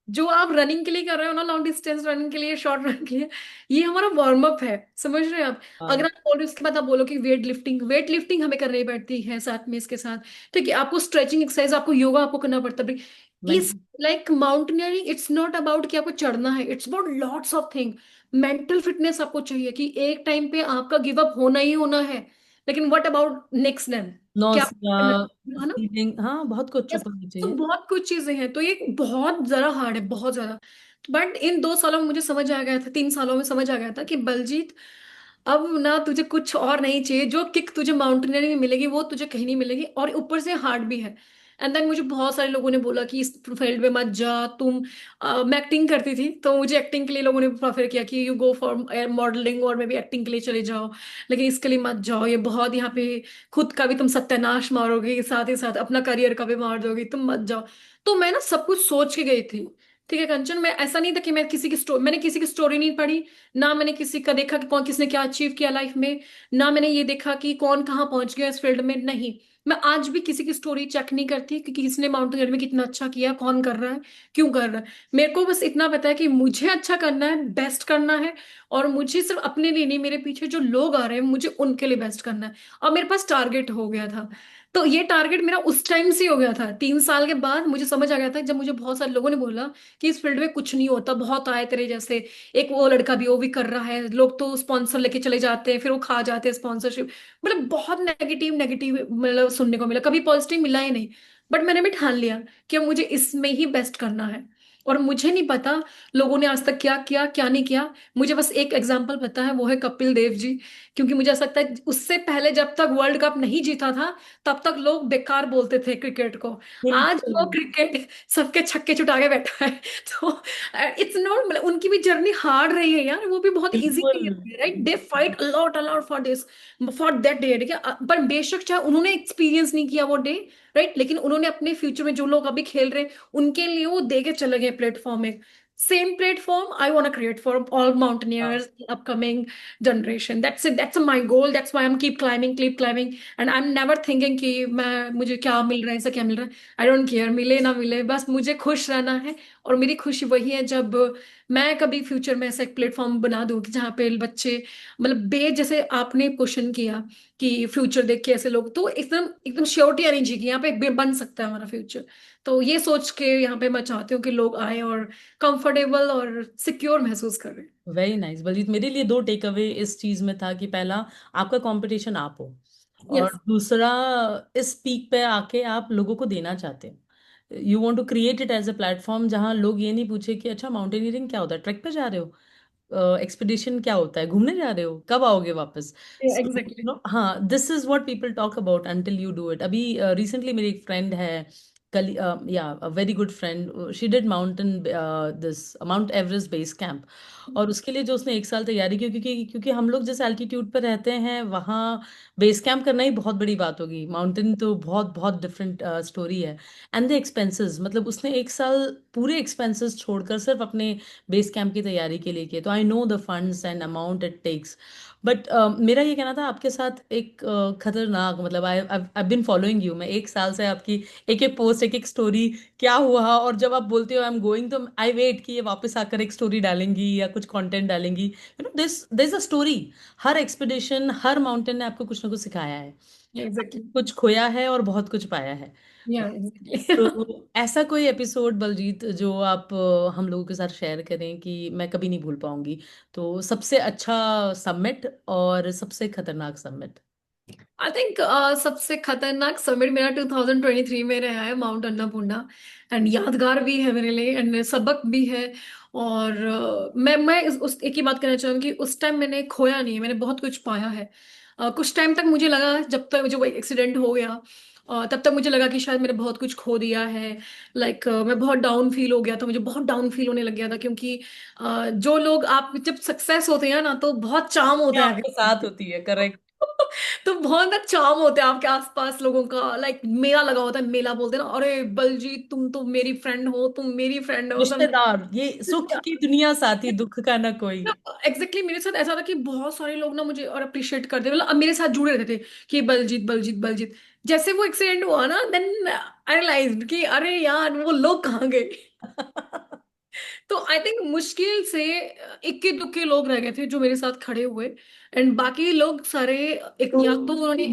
[SPEAKER 2] जो आप रनिंग के लिए कर रहे हो ना, लॉन्ग डिस्टेंस रनिंग के लिए, शॉर्ट रन के लिए, ये हमारा वार्म अप है। समझ रहे हैं आप। अगर
[SPEAKER 1] हाँ,
[SPEAKER 2] आप बोल रहे हो उसके बाद आप बोलो कि वेट लिफ्टिंग, वेट लिफ्टिंग हमें करनी पड़ती है साथ में इसके साथ। ठीक है, आपको स्ट्रेचिंग एक्सरसाइज, आपको योगा आपको करना पड़ता है।
[SPEAKER 1] मैं
[SPEAKER 2] इस like mountaineering, it's not about कि आपको चढ़ना है, it's about lots of thing. Mental fitness आपको चाहिए कि एक टाइम पे आपका गिव अप होना ही होना है, लेकिन व्हाट अबाउट नेक्स्ट देन, क्या
[SPEAKER 1] नौसिया,
[SPEAKER 2] करना है ना।
[SPEAKER 1] फीलिंग, हाँ बहुत कुछ
[SPEAKER 2] Yes,
[SPEAKER 1] ऊपर नीचे
[SPEAKER 2] तो
[SPEAKER 1] है।
[SPEAKER 2] बहुत कुछ चीजें हैं, तो ये बहुत ज्यादा हार्ड है, बहुत ज्यादा। बट इन 2 सालों में मुझे समझ आ गया था, 3 सालों में समझ आ गया था कि बलजीत, अब ना तुझे कुछ और नहीं चाहिए। जो किक तुझे माउंटेनियरिंग में मिलेगी वो तुझे कहीं नहीं मिलेगी, और ऊपर से हार्ड भी है। एंड देन मुझे बहुत सारे लोगों ने बोला कि इस फील्ड में मत जा तुम। मैं एक्टिंग करती थी, तो मुझे एक्टिंग के लिए लोगों ने प्रेफर किया कि यू गो फॉर मॉडलिंग, और मे भी एक्टिंग के लिए चले जाओ, लेकिन इसके लिए मत जाओ, ये बहुत यहाँ पे खुद का भी तुम सत्यानाश मारोगे, साथ ही साथ अपना करियर का भी मार दोगे, तुम मत जाओ। तो मैं ना सब कुछ सोच के गई थी। ठीक है कंचन, मैं ऐसा नहीं था कि मैं किसी की स्टोरी, मैंने किसी की स्टोरी नहीं पढ़ी, ना मैंने किसी का देखा कि कौन किसने क्या अचीव किया लाइफ में, ना मैंने ये देखा कि कौन कहाँ पहुंच गया इस फील्ड में, नहीं। मैं आज भी किसी की स्टोरी चेक नहीं करती कि किसने माउंटेनियर में कितना अच्छा किया, कौन कर रहा है, क्यों कर रहा है। मेरे को बस इतना पता है कि मुझे अच्छा करना है, बेस्ट करना है, और मुझे सिर्फ अपने लिए नहीं, मेरे पीछे जो लोग आ रहे हैं मुझे उनके लिए बेस्ट करना है। और मेरे पास टारगेट हो गया था। तो ये टारगेट मेरा उस टाइम से हो गया था, 3 साल के बाद मुझे समझ आ गया था, जब मुझे बहुत सारे लोगों ने बोला कि इस फील्ड में कुछ नहीं होता, बहुत आए तेरे जैसे, एक वो लड़का भी वो भी कर रहा है, लोग तो स्पॉन्सर लेके चले जाते हैं फिर वो खा जाते हैं स्पॉन्सरशिप। मतलब बहुत नेगेटिव नेगेटिव मतलब सुनने को मिला, कभी पॉजिटिव मिला ही नहीं। बट मैंने भी ठान लिया कि अब मुझे इसमें ही बेस्ट करना है। और मुझे नहीं पता लोगों ने आज तक क्या किया क्या नहीं किया। मुझे बस एक एग्जाम्पल पता है, वो है कपिल देव जी। क्योंकि मुझे ऐसा लगता है उससे पहले जब तक वर्ल्ड कप नहीं जीता था, तब तक लोग बेकार बोलते थे क्रिकेट को। आज
[SPEAKER 1] बिल्कुल
[SPEAKER 2] वो क्रिकेट सबके छक्के छुटा के बैठा है। तो इट्स नॉट, मतलब उनकी भी जर्नी हार्ड रही है यार, वो भी बहुत इजी
[SPEAKER 1] बिल्कुल।
[SPEAKER 2] नहीं है, right. They fight a lot a lot for this, for that day, ठीक है। पर बेशक चाहे उन्होंने एक्सपीरियंस नहीं किया वो डे, राइट, लेकिन उन्होंने अपने फ्यूचर में जो लोग अभी खेल रहे हैं उनके लिए वो दे के चले गए प्लेटफॉर्म में। Same platform I want create for all mountaineers, upcoming generation. That's my goal, that's why I am keep climbing. And I am never thinking कि मैं, मुझे क्या मिल रहा है, ऐसा क्या मिल रहा है। आई डोंट केयर, मिले ना मिले, बस मुझे खुश रहना है और मेरी खुशी वही है जब मैं कभी फ्यूचर में ऐसा एक प्लेटफॉर्म बना दूं कि जहाँ पे बच्चे मतलब बे जैसे आपने क्वेश्चन किया कि फ्यूचर देख के ऐसे लोग, तो एकदम एकदम श्योरिटी आनी चाहिए कि यहाँ पे बन सकता है हमारा फ्यूचर। तो ये सोच के यहाँ पे मैं चाहती हूँ कि लोग आए और कंफर्टेबल और सिक्योर महसूस करें।
[SPEAKER 1] Very nice Baljeet. मेरे लिए दो टेक अवे इस चीज में था कि पहला, आपका कंपटीशन आप हो, और
[SPEAKER 2] यस।
[SPEAKER 1] दूसरा, इस पीक पे आके आप लोगों को देना चाहते हो। You want to create it as a platform जहां लोग ये नहीं पूछे कि अच्छा माउंटेनियरिंग क्या होता है, ट्रैक पे जा रहे हो, एक्सपीडिशन क्या होता है, घूमने जा रहे हो, कब आओगे वापस। So
[SPEAKER 2] exactly.
[SPEAKER 1] हाँ, this is what people talk about until you do it. अभी रिसेंटली मेरी एक फ्रेंड है, कल, या a very good friend, she did mountain, this Mount Everest base camp. और उसके लिए जो उसने एक साल तैयारी की, क्योंकि क्योंकि हम लोग जिस एल्टीट्यूड पर रहते हैं वहाँ बेस कैंप करना ही बहुत बड़ी बात होगी। माउंटेन तो बहुत बहुत डिफरेंट स्टोरी है। एंड द एक्सपेंसेस, मतलब उसने एक साल पूरे एक्सपेंसेस छोड़कर सिर्फ अपने बेस कैंप की तैयारी के लिए किए। तो I know the funds and amount it takes. But मेरा ये कहना था आपके साथ एक खतरनाक, मतलब I I been following you, मैं एक साल से आपकी एक एक पोस्ट, एक एक स्टोरी, क्या हुआ, और जब आप बोलते हो आई एम गोइंग, तो आई वेट कि ये वापस आकर एक स्टोरी डालेंगी या कुछ कंटेंट डालेंगी। You know, this a story. हर एक्सपीडिशन, हर माउंटेन ने आपको कुछ ना कुछ सिखाया है,
[SPEAKER 2] एग्जैक्टली।
[SPEAKER 1] कुछ खोया है और बहुत कुछ पाया है।
[SPEAKER 2] या एग्जैक्टली।
[SPEAKER 1] तो ऐसा कोई एपिसोड बलजीत जो आप हम लोगों के साथ शेयर करें कि मैं कभी नहीं भूल पाऊंगी। तो सबसे अच्छा सबमिट और सबसे खतरनाक सबमिट।
[SPEAKER 2] आई थिंक सबसे खतरनाक समिट मेरा 2023 में रहा है, माउंट अन्नपूर्णा। एंड यादगार भी है मेरे लिए एंड सबक भी है। और मैं उस एक ही बात कहना चाहूंगी कि उस टाइम मैंने खोया नहीं, मैंने बहुत कुछ पाया है। कुछ टाइम तक मुझे लगा, जब तक मुझे वो एक्सीडेंट हो गया तब तक मुझे लगा कि शायद मैंने बहुत कुछ खो दिया है। मैं बहुत डाउन फील हो गया था, मुझे बहुत डाउन फील होने लग गया था, क्योंकि जो लोग आप जब सक्सेस होते हैं ना तो बहुत चाम
[SPEAKER 1] ये
[SPEAKER 2] होता है।
[SPEAKER 1] आपके साथ होती है, करेक्ट।
[SPEAKER 2] तो बहुत ना चाम होते हैं आपके आसपास लोगों का, मेला लगा होता है, मेला बोलते हैं ना, अरे बलजीत तुम तो मेरी फ्रेंड हो, तुम मेरी फ्रेंड हो सब।
[SPEAKER 1] रिश्तेदार, ये सुख की दुनिया साथी, दुख का ना कोई।
[SPEAKER 2] एग्जैक्टली मेरे साथ ऐसा था कि बहुत सारे लोग ना मुझे और अप्रिशिएट करते, मतलब अब मेरे साथ जुड़े रहते थे कि बलजीत बलजीत बलजीत। जैसे वो एक्सीडेंट हुआ ना, देन आई रियलाइज्ड कि अरे यार वो लोग कहाँ गए। तो आई थिंक मुश्किल से इक्के दुक्के लोग रह गए थे जो मेरे साथ खड़े हुए। एंड बाकी लोग सारे एक या तो उन्होंने,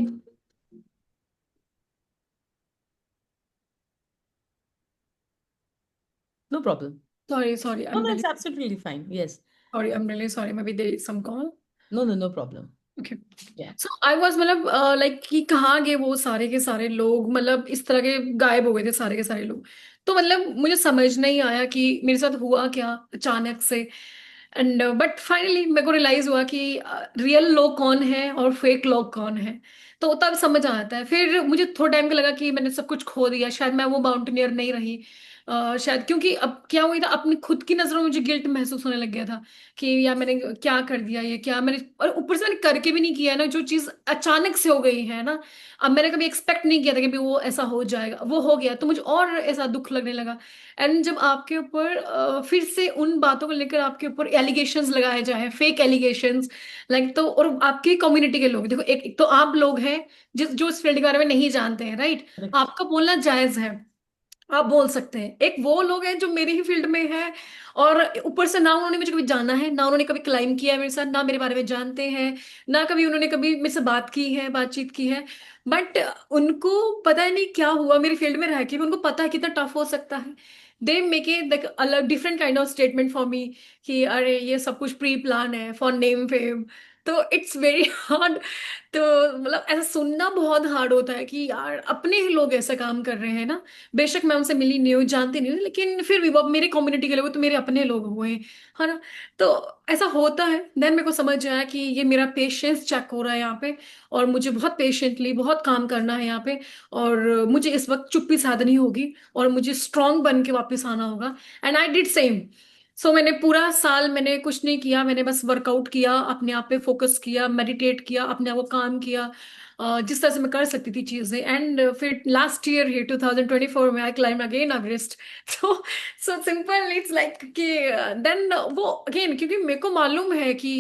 [SPEAKER 1] no problem.
[SPEAKER 2] Sorry sorry I
[SPEAKER 1] know
[SPEAKER 2] am
[SPEAKER 1] no,
[SPEAKER 2] really
[SPEAKER 1] it's absolutely fine, yes.
[SPEAKER 2] Sorry, I am really sorry, maybe there is some call.
[SPEAKER 1] No no, no problem.
[SPEAKER 2] Okay.
[SPEAKER 1] Yeah,
[SPEAKER 2] so I was मतलब लाइक कि कहाँ गए वो सारे के सारे लोग, मतलब इस तरह के गायब हो गए थे सारे के सारे लोग। तो मतलब मुझे समझ नहीं आया कि मेरे साथ हुआ क्या अचानक से। एंड बट फाइनली मेरे को रियलाइज हुआ कि रियल लोग कौन है और फेक लोग कौन है। तो तब समझ आता है। फिर मुझे थोड़ा टाइम का लगा कि मैंने सब कुछ खो दिया, शायद मैं वो माउंटेनियर नहीं रही। शायद क्योंकि अब क्या हुआ था, अपनी खुद की नजरों में मुझे गिल्ट महसूस होने लग गया था कि यार मैंने क्या कर दिया, ये क्या मैंने, और ऊपर से मैंने करके भी नहीं किया ना, जो चीज अचानक से हो गई है ना। अब मैंने कभी एक्सपेक्ट नहीं किया था कि भी वो ऐसा हो जाएगा, वो हो गया तो मुझे और ऐसा दुख लगने लगा। एंड जब आपके ऊपर फिर से उन बातों को लेकर आपके ऊपर एलिगेशंस लगाए जाए, फेक एलिगेशंस, तो और आपकी कम्युनिटी के लोग देखो, एक तो आप लोग हैं जिस जो इस फील्ड के बारे में नहीं जानते हैं, राइट।
[SPEAKER 1] करेक्ट।
[SPEAKER 2] आपका बोलना जायज है, आप बोल सकते हैं। एक वो लोग हैं जो मेरी ही फील्ड में है, और ऊपर से ना उन्होंने मुझे कभी जाना है, ना उन्होंने कभी क्लाइम किया है मेरे साथ, ना मेरे बारे में जानते हैं, ना कभी उन्होंने कभी मेरे से बात की है, बातचीत की है। बट उनको पता नहीं क्या हुआ, मेरी फील्ड में रह के भी उनको पता है कितना टफ हो सकता है। दे मेक ए अलग different kind of statement for me कि अरे ये सब कुछ प्री प्लान है फॉर नेम फेम। तो इट्स वेरी हार्ड। तो मतलब ऐसा सुनना बहुत हार्ड होता है कि यार अपने ही लोग ऐसा काम कर रहे हैं ना। बेशक मैं उनसे मिली नहीं हूँ, जानती नहीं हूँ, लेकिन फिर भी वो अब मेरे कम्युनिटी के लोग तो मेरे अपने लोग हुए, है ना। तो ऐसा होता है। देन मेरे को समझ आया कि ये मेरा पेशेंस चेक हो रहा है यहाँ पे, और मुझे बहुत पेशेंटली बहुत काम करना है यहाँ पे। और मुझे इस वक्त चुप्पी साधनी होगी और मुझे स्ट्रांग बन के वापस आना होगा। And I did same. सो मैंने पूरा साल मैंने कुछ नहीं किया, मैंने बस वर्कआउट किया, अपने आप पे फोकस किया, मेडिटेट किया, अपने आप को काम किया, जिस तरह से मैं कर सकती थी चीजें। एंड फिर लास्ट ईयर ही 2024 में आई क्लाइम अगेन एवरेस्ट। तो सो सिंपल इट्स लाइक कि देन वो अगेन, क्योंकि मेरे को मालूम है कि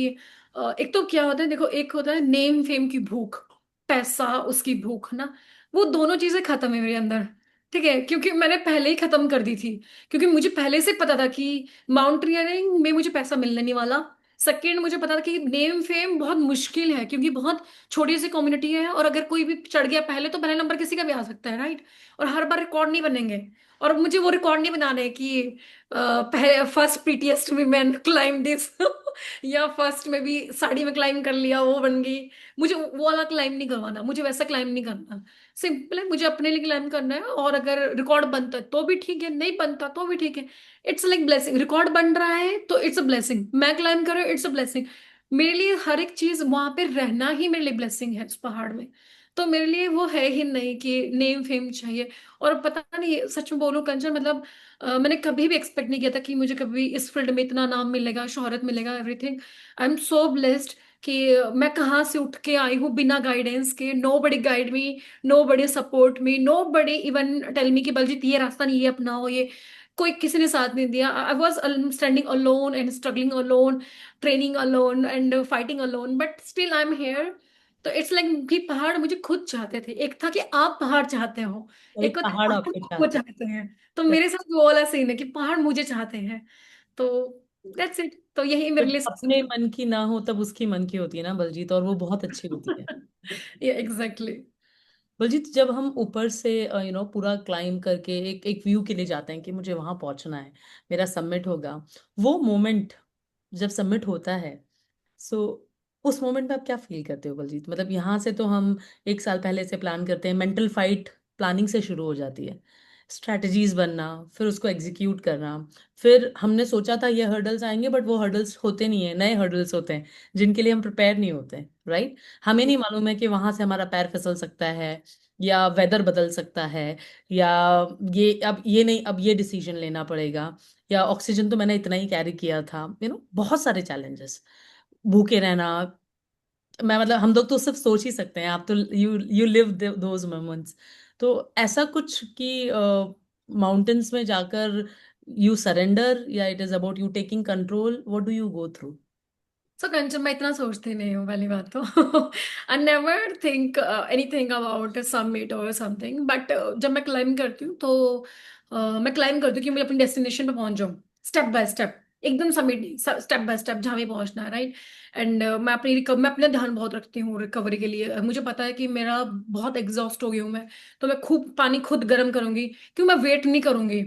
[SPEAKER 2] एक तो क्या होता है, देखो एक होता है नेम फेम की भूख, पैसा उसकी भूख ना, वो दोनों चीजें खत्म है मेरे अंदर। ठीक है, क्योंकि मैंने पहले ही खत्म कर दी थी, क्योंकि मुझे पहले से पता था कि माउंटेनियरिंग में मुझे पैसा मिलने नहीं वाला। सेकंड, मुझे पता था कि नेम फेम बहुत मुश्किल है, क्योंकि बहुत छोटी सी कम्युनिटी है, और अगर कोई भी चढ़ गया पहले, तो पहले नंबर किसी का भी आ सकता है, राइट। और हर बार रिकॉर्ड नहीं बनेंगे, और मुझे वो रिकॉर्ड नहीं बनाना है कि पहले फर्स्ट प्रीटीएस्ट में मैंने क्लाइम दिस या फर्स्ट में भी साड़ी में क्लाइम कर लिया, वो बन गई। मुझे वो वाला क्लाइम नहीं करवाना, मुझे वैसा क्लाइम नहीं करना। सिंपल है, मुझे अपने लिए क्लाइम करना है, और अगर रिकॉर्ड बनता है तो भी ठीक है, नहीं बनता तो भी ठीक है। इट्स लाइक ब्लेसिंग, रिकॉर्ड बन रहा है तो इट्स अ ब्लेसिंग, मैं क्लाइम कर रही हूँ, इट्स अ ब्लेसिंग। मेरे लिए हर एक चीज वहां पे रहना ही मेरे लिए ब्लेसिंग है, उस पहाड़ में। तो मेरे लिए वो है ही नहीं कि नेम फेम चाहिए। और पता नहीं, सच में बोलूं कंचन, मतलब मैंने कभी भी एक्सपेक्ट नहीं किया था कि मुझे कभी इस फील्ड में इतना नाम मिलेगा, शोहरत मिलेगा, everything. I am so blessed कि मैं कहाँ से उठ के आई हूँ बिना गाइडेंस के। नो बडी गाइड मी, नो बडी सपोर्ट मी, नो बडी इवन टेल मी कि बलजीत ये रास्ता नहीं, ये अपनाओ, ये कोई किसी ने साथ नहीं दिया। I was standing alone and struggling alone, training alone and fighting alone, but still I am here. तो इट्स लाइक कि पहाड़ मुझे खुद चाहते थे। एक था कि आप पहाड़ चाहते हो,
[SPEAKER 1] और एक
[SPEAKER 2] एक होता है
[SPEAKER 1] पहाड़
[SPEAKER 2] पहाड़
[SPEAKER 1] आपको
[SPEAKER 2] आपको
[SPEAKER 1] चाहते
[SPEAKER 2] चाहते हैं। तो
[SPEAKER 1] हैं।
[SPEAKER 2] मेरे साथ वो वाला सीन है कि पहाड़ मुझे चाहते हैं। तो दैट्स इट, तो यही मेरे
[SPEAKER 1] जब
[SPEAKER 2] लिए सबसे
[SPEAKER 1] अपने मन की ना हो तब उसकी मन की होती है ना बलजीत, और वो बहुत अच्छी होती है।
[SPEAKER 2] ये एग्जैक्टली।
[SPEAKER 1] बलजीत, जब हम ऊपर से पूरा क्लाइम करके एक एक व्यू के लिए जाते हैं कि मुझे वहां पहुंचना है, मेरा सबमिट होगा, वो मोमेंट जब सबमिट होता है, सो उस मोमेंट में आप क्या फील करते हो बलजीत? मतलब यहाँ से तो हम एक साल पहले से प्लान करते हैं, मेंटल फाइट प्लानिंग से शुरू हो जाती है, स्ट्रैटेजीज बनना, फिर उसको एग्जीक्यूट करना। फिर हमने सोचा था ये हर्डल्स आएंगे, बट वो हर्डल्स होते नहीं है, नए हर्डल्स होते हैं जिनके लिए हम प्रिपेयर नहीं होते, राइट? हमें नहीं मालूम है कि वहां से हमारा पैर फिसल सकता है, या वेदर बदल सकता है, या ये अब ये नहीं, अब ये डिसीजन लेना पड़ेगा, या ऑक्सीजन तो मैंने इतना ही कैरी किया था, बहुत सारे चैलेंजेस, भूखे रहना। मैं मतलब हम लोग तो सिर्फ सोच ही सकते हैं, आप तो you you live those moments. तो ऐसा कुछ कि माउंटेन्स में जाकर यू सरेंडर, या it is about you taking control, what do you go through?
[SPEAKER 2] So Kanchan, मैं इतना सोचती नहीं हूँ पहली बात तो। I never think anything about summit और समथिंग, बट जब मैं क्लाइम करती हूँ तो मैं क्लाइम करती हूँ कि मुझे अपनी डेस्टिनेशन पे पहुंच जाऊँ, स्टेप बाय स्टेप, एकदम समिट नहीं, स्टेप बाय स्टेप जहाँ भी पहुंचना है, राइट। एंड मैं अपना ध्यान बहुत रखती हूँ रिकवरी के लिए। मुझे पता है कि मेरा बहुत एग्जॉस्ट हो गई हूँ मैं, तो मैं खूब पानी खुद गर्म करूंगी, क्यों मैं वेट नहीं करूंगी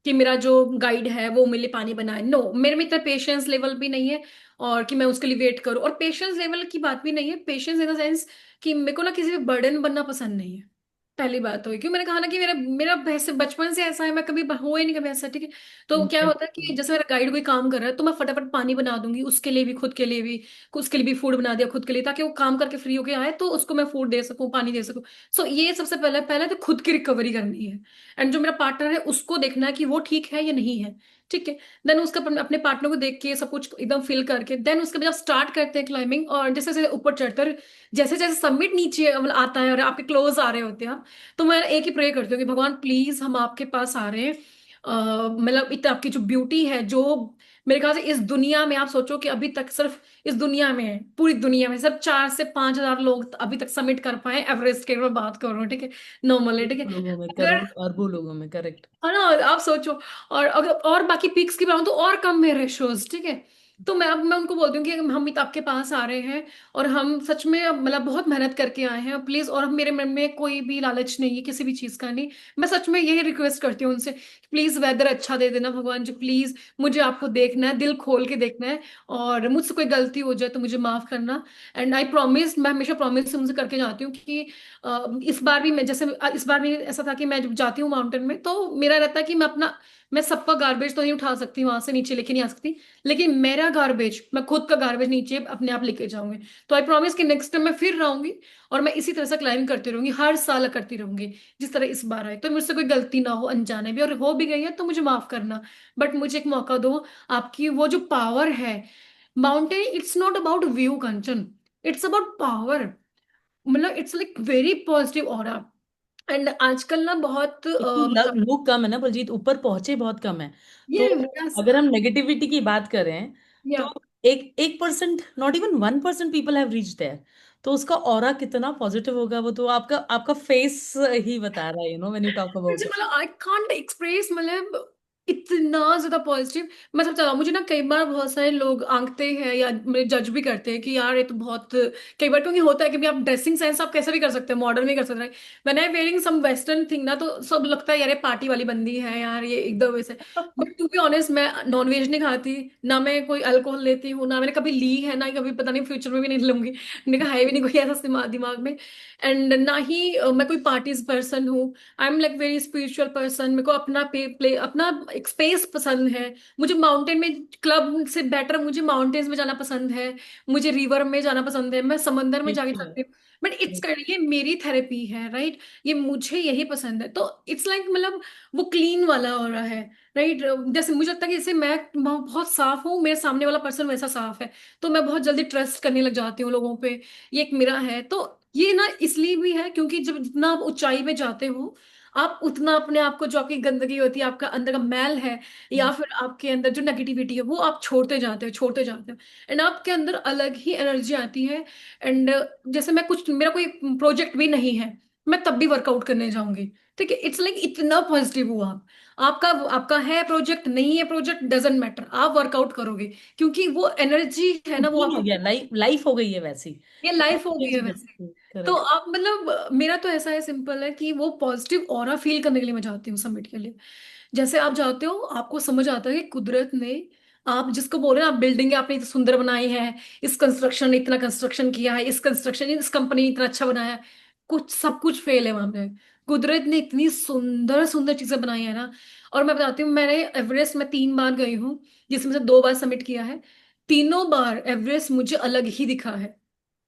[SPEAKER 2] कि मेरा जो गाइड है वो मेरे लिए पानी बनाए। नो, मेरे में इतना पेशेंस लेवल भी नहीं है, और कि मैं उसके लिए वेट करूं। और पेशेंस लेवल की बात भी नहीं है, पेशेंस इन द सेंस कि मेरे को ना किसी पे बर्डन बनना पसंद नहीं है। पहली बात हुई, क्यों मैंने कहा ना कि मेरा मेरा बचपन से ऐसा है, मैं कभी हुआ ही नहीं कभी ऐसा, ठीक है। तो क्या होता है कि जैसे मेरा गाइड कोई काम कर रहा है, तो मैं फटाफट पानी बना दूंगी उसके लिए भी, खुद के लिए भी, उसके लिए भी फूड बना दिया खुद के लिए, ताकि वो काम करके फ्री होके आए तो उसको मैं फूड दे सकूं, पानी दे सकूं। सो ये सबसे पहले पहले तो खुद की रिकवरी करनी है। एंड जो मेरा पार्टनर है उसको देखना है कि वो ठीक है या नहीं है, ठीक है। देन उसका अपने पार्टनर को देख के सब कुछ एकदम फिल करके, देन उसके बाद जब स्टार्ट करते हैं क्लाइंबिंग, और जैसे जैसे ऊपर चढ़ते हैं, जैसे जैसे सबमिट नीचे मतलब आता है और आपके क्लोज आ रहे होते हैं आप, तो मैं एक ही प्रे करती हूँ कि भगवान प्लीज हम आपके पास आ रहे हैं। मतलब इतना आपकी जो ब्यूटी है, जो मेरे ख्याल से इस दुनिया में, आप सोचो कि अभी तक सिर्फ इस दुनिया में, पूरी दुनिया में सिर्फ 4 से 5 हजार लोग अभी तक सबमिट कर पाए एवरेस्ट की, मैं बात कर रहा हूँ, ठीक है, नॉर्मल, ठीक है।
[SPEAKER 1] लोगों में,
[SPEAKER 2] अगर,
[SPEAKER 1] करोड़ अरबों लोगों में, करेक्ट।
[SPEAKER 2] है ना, आप सोचो। और अगर और बाकी पीक्स की बनाऊं तो और कम में रेशोज, ठीक है। तो मैं उनको बोलती हूँ कि हम तो आपके पास आ रहे हैं, और हम सच में अब मतलब बहुत मेहनत करके आए हैं प्लीज, और मेरे मन में कोई भी लालच नहीं है किसी भी चीज का, नहीं। मैं सच में यही रिक्वेस्ट करती हूँ उनसे, प्लीज वेदर अच्छा दे देना भगवान जी, प्लीज मुझे आपको देखना है, दिल खोल के देखना है, और मुझसे कोई गलती हो जाए तो मुझे माफ करना। एंड आई प्रॉमिस, मैं हमेशा प्रॉमिस उनसे करके जाती हूँ कि इस बार भी मैं जैसे इस बार भी ऐसा था कि मैं जब जाती हूँ माउंटेन में, तो मेरा रहता है कि मैं सबका गार्बेज तो नहीं उठा सकती, वहां से नीचे लेके नहीं आ सकती, लेकिन मेरा गार्बेज, मैं खुद का गार्बेज नीचे अपने आप लेके जाऊंगी। तो आई प्रॉमिस कि नेक्स्ट टाइम मैं फिर रहूंगी, और मैं इसी तरह से क्लाइंब करती रहूंगी, हर साल करती रहूंगी, जिस तरह इस बार आए। तो मुझसे कोई गलती ना हो अनजाने भी, और हो भी गई है तो मुझे माफ करना, बट मुझे एक मौका दो। आपकी वो जो पावर है mountain, it's not about view Kanchan, it's about power. मतलब it's like very positive aura. And आजकल ना बहुत
[SPEAKER 1] एक तो
[SPEAKER 2] मतलब
[SPEAKER 1] लोग कम है ना बलजीत, ऊपर पहुंचे बहुत कम है। तो
[SPEAKER 2] ये वैसा,
[SPEAKER 1] अगर हम नेगेटिविटी की बात करें,
[SPEAKER 2] या
[SPEAKER 1] तो एक 1%, not even 1% people have reach there. तो उसका ऑरा कितना पॉजिटिव होगा, वो तो आपका आपका फेस ही बता रहा है, व्हेन यू टॉक अबाउट
[SPEAKER 2] मुझे
[SPEAKER 1] इट।
[SPEAKER 2] मतलब आई कांट एक्सप्रेस, मतलब इतना ज्यादा पॉजिटिव। मैं सब चला, मुझे ना कई बार बहुत सारे लोग आंकते हैं या मेरे जज भी करते हैं कि यार ये तो बहुत, कई बार क्योंकि होता है कि भी आप ड्रेसिंग सेंस आप कैसे भी कर सकते हैं, मॉडर्न भी कर सकते हैं। When I wearing some western thing ना, तो सब लगता है यार ये पार्टी वाली बंदी है यार, ये एकदम वैसे। बट टू बी ऑनेस्ट, मैं नॉन वेज नहीं खाती, ना मैं कोई अल्कोहल लेती हूँ, ना मैंने कभी ली है, ना ही कभी, पता नहीं फ्यूचर में भी नहीं लूंगी। मैंने कहा है भी नहीं कोई ऐसा दिमाग में। एंड ना ही मैं कोई पार्टीज पर्सन हूँ। I am like very spiritual person. मेरे को अपना प्ले अपना एक स्पेस पसंद है। मुझे माउंटेन में, क्लब से बेटर मुझे माउंटेन्स में जाना पसंद है। मुझे रिवर में जाना पसंद है, मैं समंदर में
[SPEAKER 1] ये
[SPEAKER 2] जाके
[SPEAKER 1] तो है।
[SPEAKER 2] सकती हूँ। बट इट्स ये मेरी थेरेपी है, राइट। ये मुझे यही पसंद है, तो इट्स लाइक मतलब वो क्लीन वाला हो रहा है, राइट। जैसे मुझे लगता है कि जैसे मैं बहुत साफ हूँ, मेरे सामने वाला पर्सन वैसा साफ है, तो मैं बहुत जल्दी ट्रस्ट करने लग जाती हूँ लोगों पे। ये एक मेरा है। तो ये ना इसलिए भी है क्योंकि जब जितना आप ऊंचाई पे जाते हो, आप उतना अपने आप को, जो आपकी गंदगी होती है, आपका अंदर का मैल है, या फिर आपके अंदर जो नेगेटिविटी है, वो आप छोड़ते जाते हो, छोड़ते जाते हो। एंड आपके अंदर अलग ही एनर्जी आती है। एंड जैसे मैं कुछ, मेरा कोई प्रोजेक्ट भी नहीं है, मैं तब भी वर्कआउट करने जाऊंगी। ठीक है, इट्स लाइक इतना पॉजिटिव हुआ आप। आपका आपका है प्रोजेक्ट, नहीं है प्रोजेक्ट, डजेंट मैटर, आप वर्कआउट करोगे, क्योंकि वो एनर्जी है ना, वो
[SPEAKER 1] रूटीन हो
[SPEAKER 2] आपको,
[SPEAKER 1] गया, लाइफ लाइफ हो गई है वैसी।
[SPEAKER 2] ये लाइफ हो गई है वैसे। तो
[SPEAKER 1] करेक्ट।
[SPEAKER 2] आप मतलब मेरा तो ऐसा है, सिंपल है कि वो पॉजिटिव ऑरा फील करने के लिए मैं जाती हूँ समिट के लिए। जैसे आप जाते हो, आपको समझ आता है कि कुदरत ने, आप जिसको बोल रहे हैं, आप बिल्डिंग आपने इतनी सुंदर बनाई है, इस कंस्ट्रक्शन ने इतना कंस्ट्रक्शन किया है, इस कंस्ट्रक्शन इस कंपनी ने इतना अच्छा बनाया है, कुछ सब कुछ फेल है वहां पे। कुदरत ने इतनी सुंदर सुंदर चीजें बनाई है ना। और मैं बताती हूँ, मैंने एवरेस्ट में 3 बार गई हूँ, जिसमें से 2 बार सबमिट किया है। तीनों बार एवरेस्ट मुझे अलग ही दिखा है।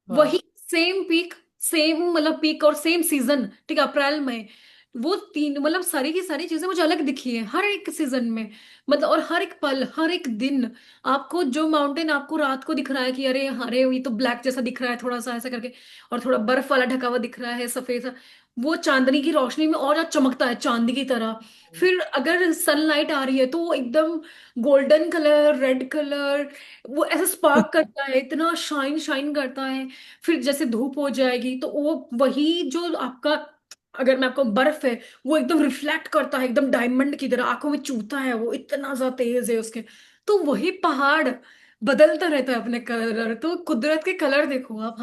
[SPEAKER 1] वाह।
[SPEAKER 2] वही सेम पीक, सेम मतलब पीक और सेम सीजन, ठीक है, अप्रैल में। वो तीन मतलब सारी की सारी चीजें मुझे अलग दिखी है हर एक सीजन में। मतलब और हर एक पल, हर एक दिन, आपको जो माउंटेन आपको रात को दिख रहा है कि अरे अरे ये तो ब्लैक जैसा दिख रहा है थोड़ा सा ऐसा करके, और थोड़ा बर्फ वाला ढका हुआ दिख रहा है सफेद सा, वो चांदनी की रोशनी में और ज्यादा चमकता है, चांदी की तरह। फिर अगर सनलाइट आ रही है तो वो एकदम गोल्डन कलर, रेड कलर, वो ऐसा स्पार्क करता है, इतना शाइन शाइन करता है। फिर जैसे धूप हो जाएगी तो वो वही जो आपका, अगर मैं आपको बर्फ है, वो एकदम रिफ्लेक्ट करता है, एकदम डायमंड की तरह आंखों में चुभता है, वो इतना ज्यादा तेज है उसके। तो वही पहाड़ बदलता रहता है अपने कलर। तो कुदरत के कलर देखो आप,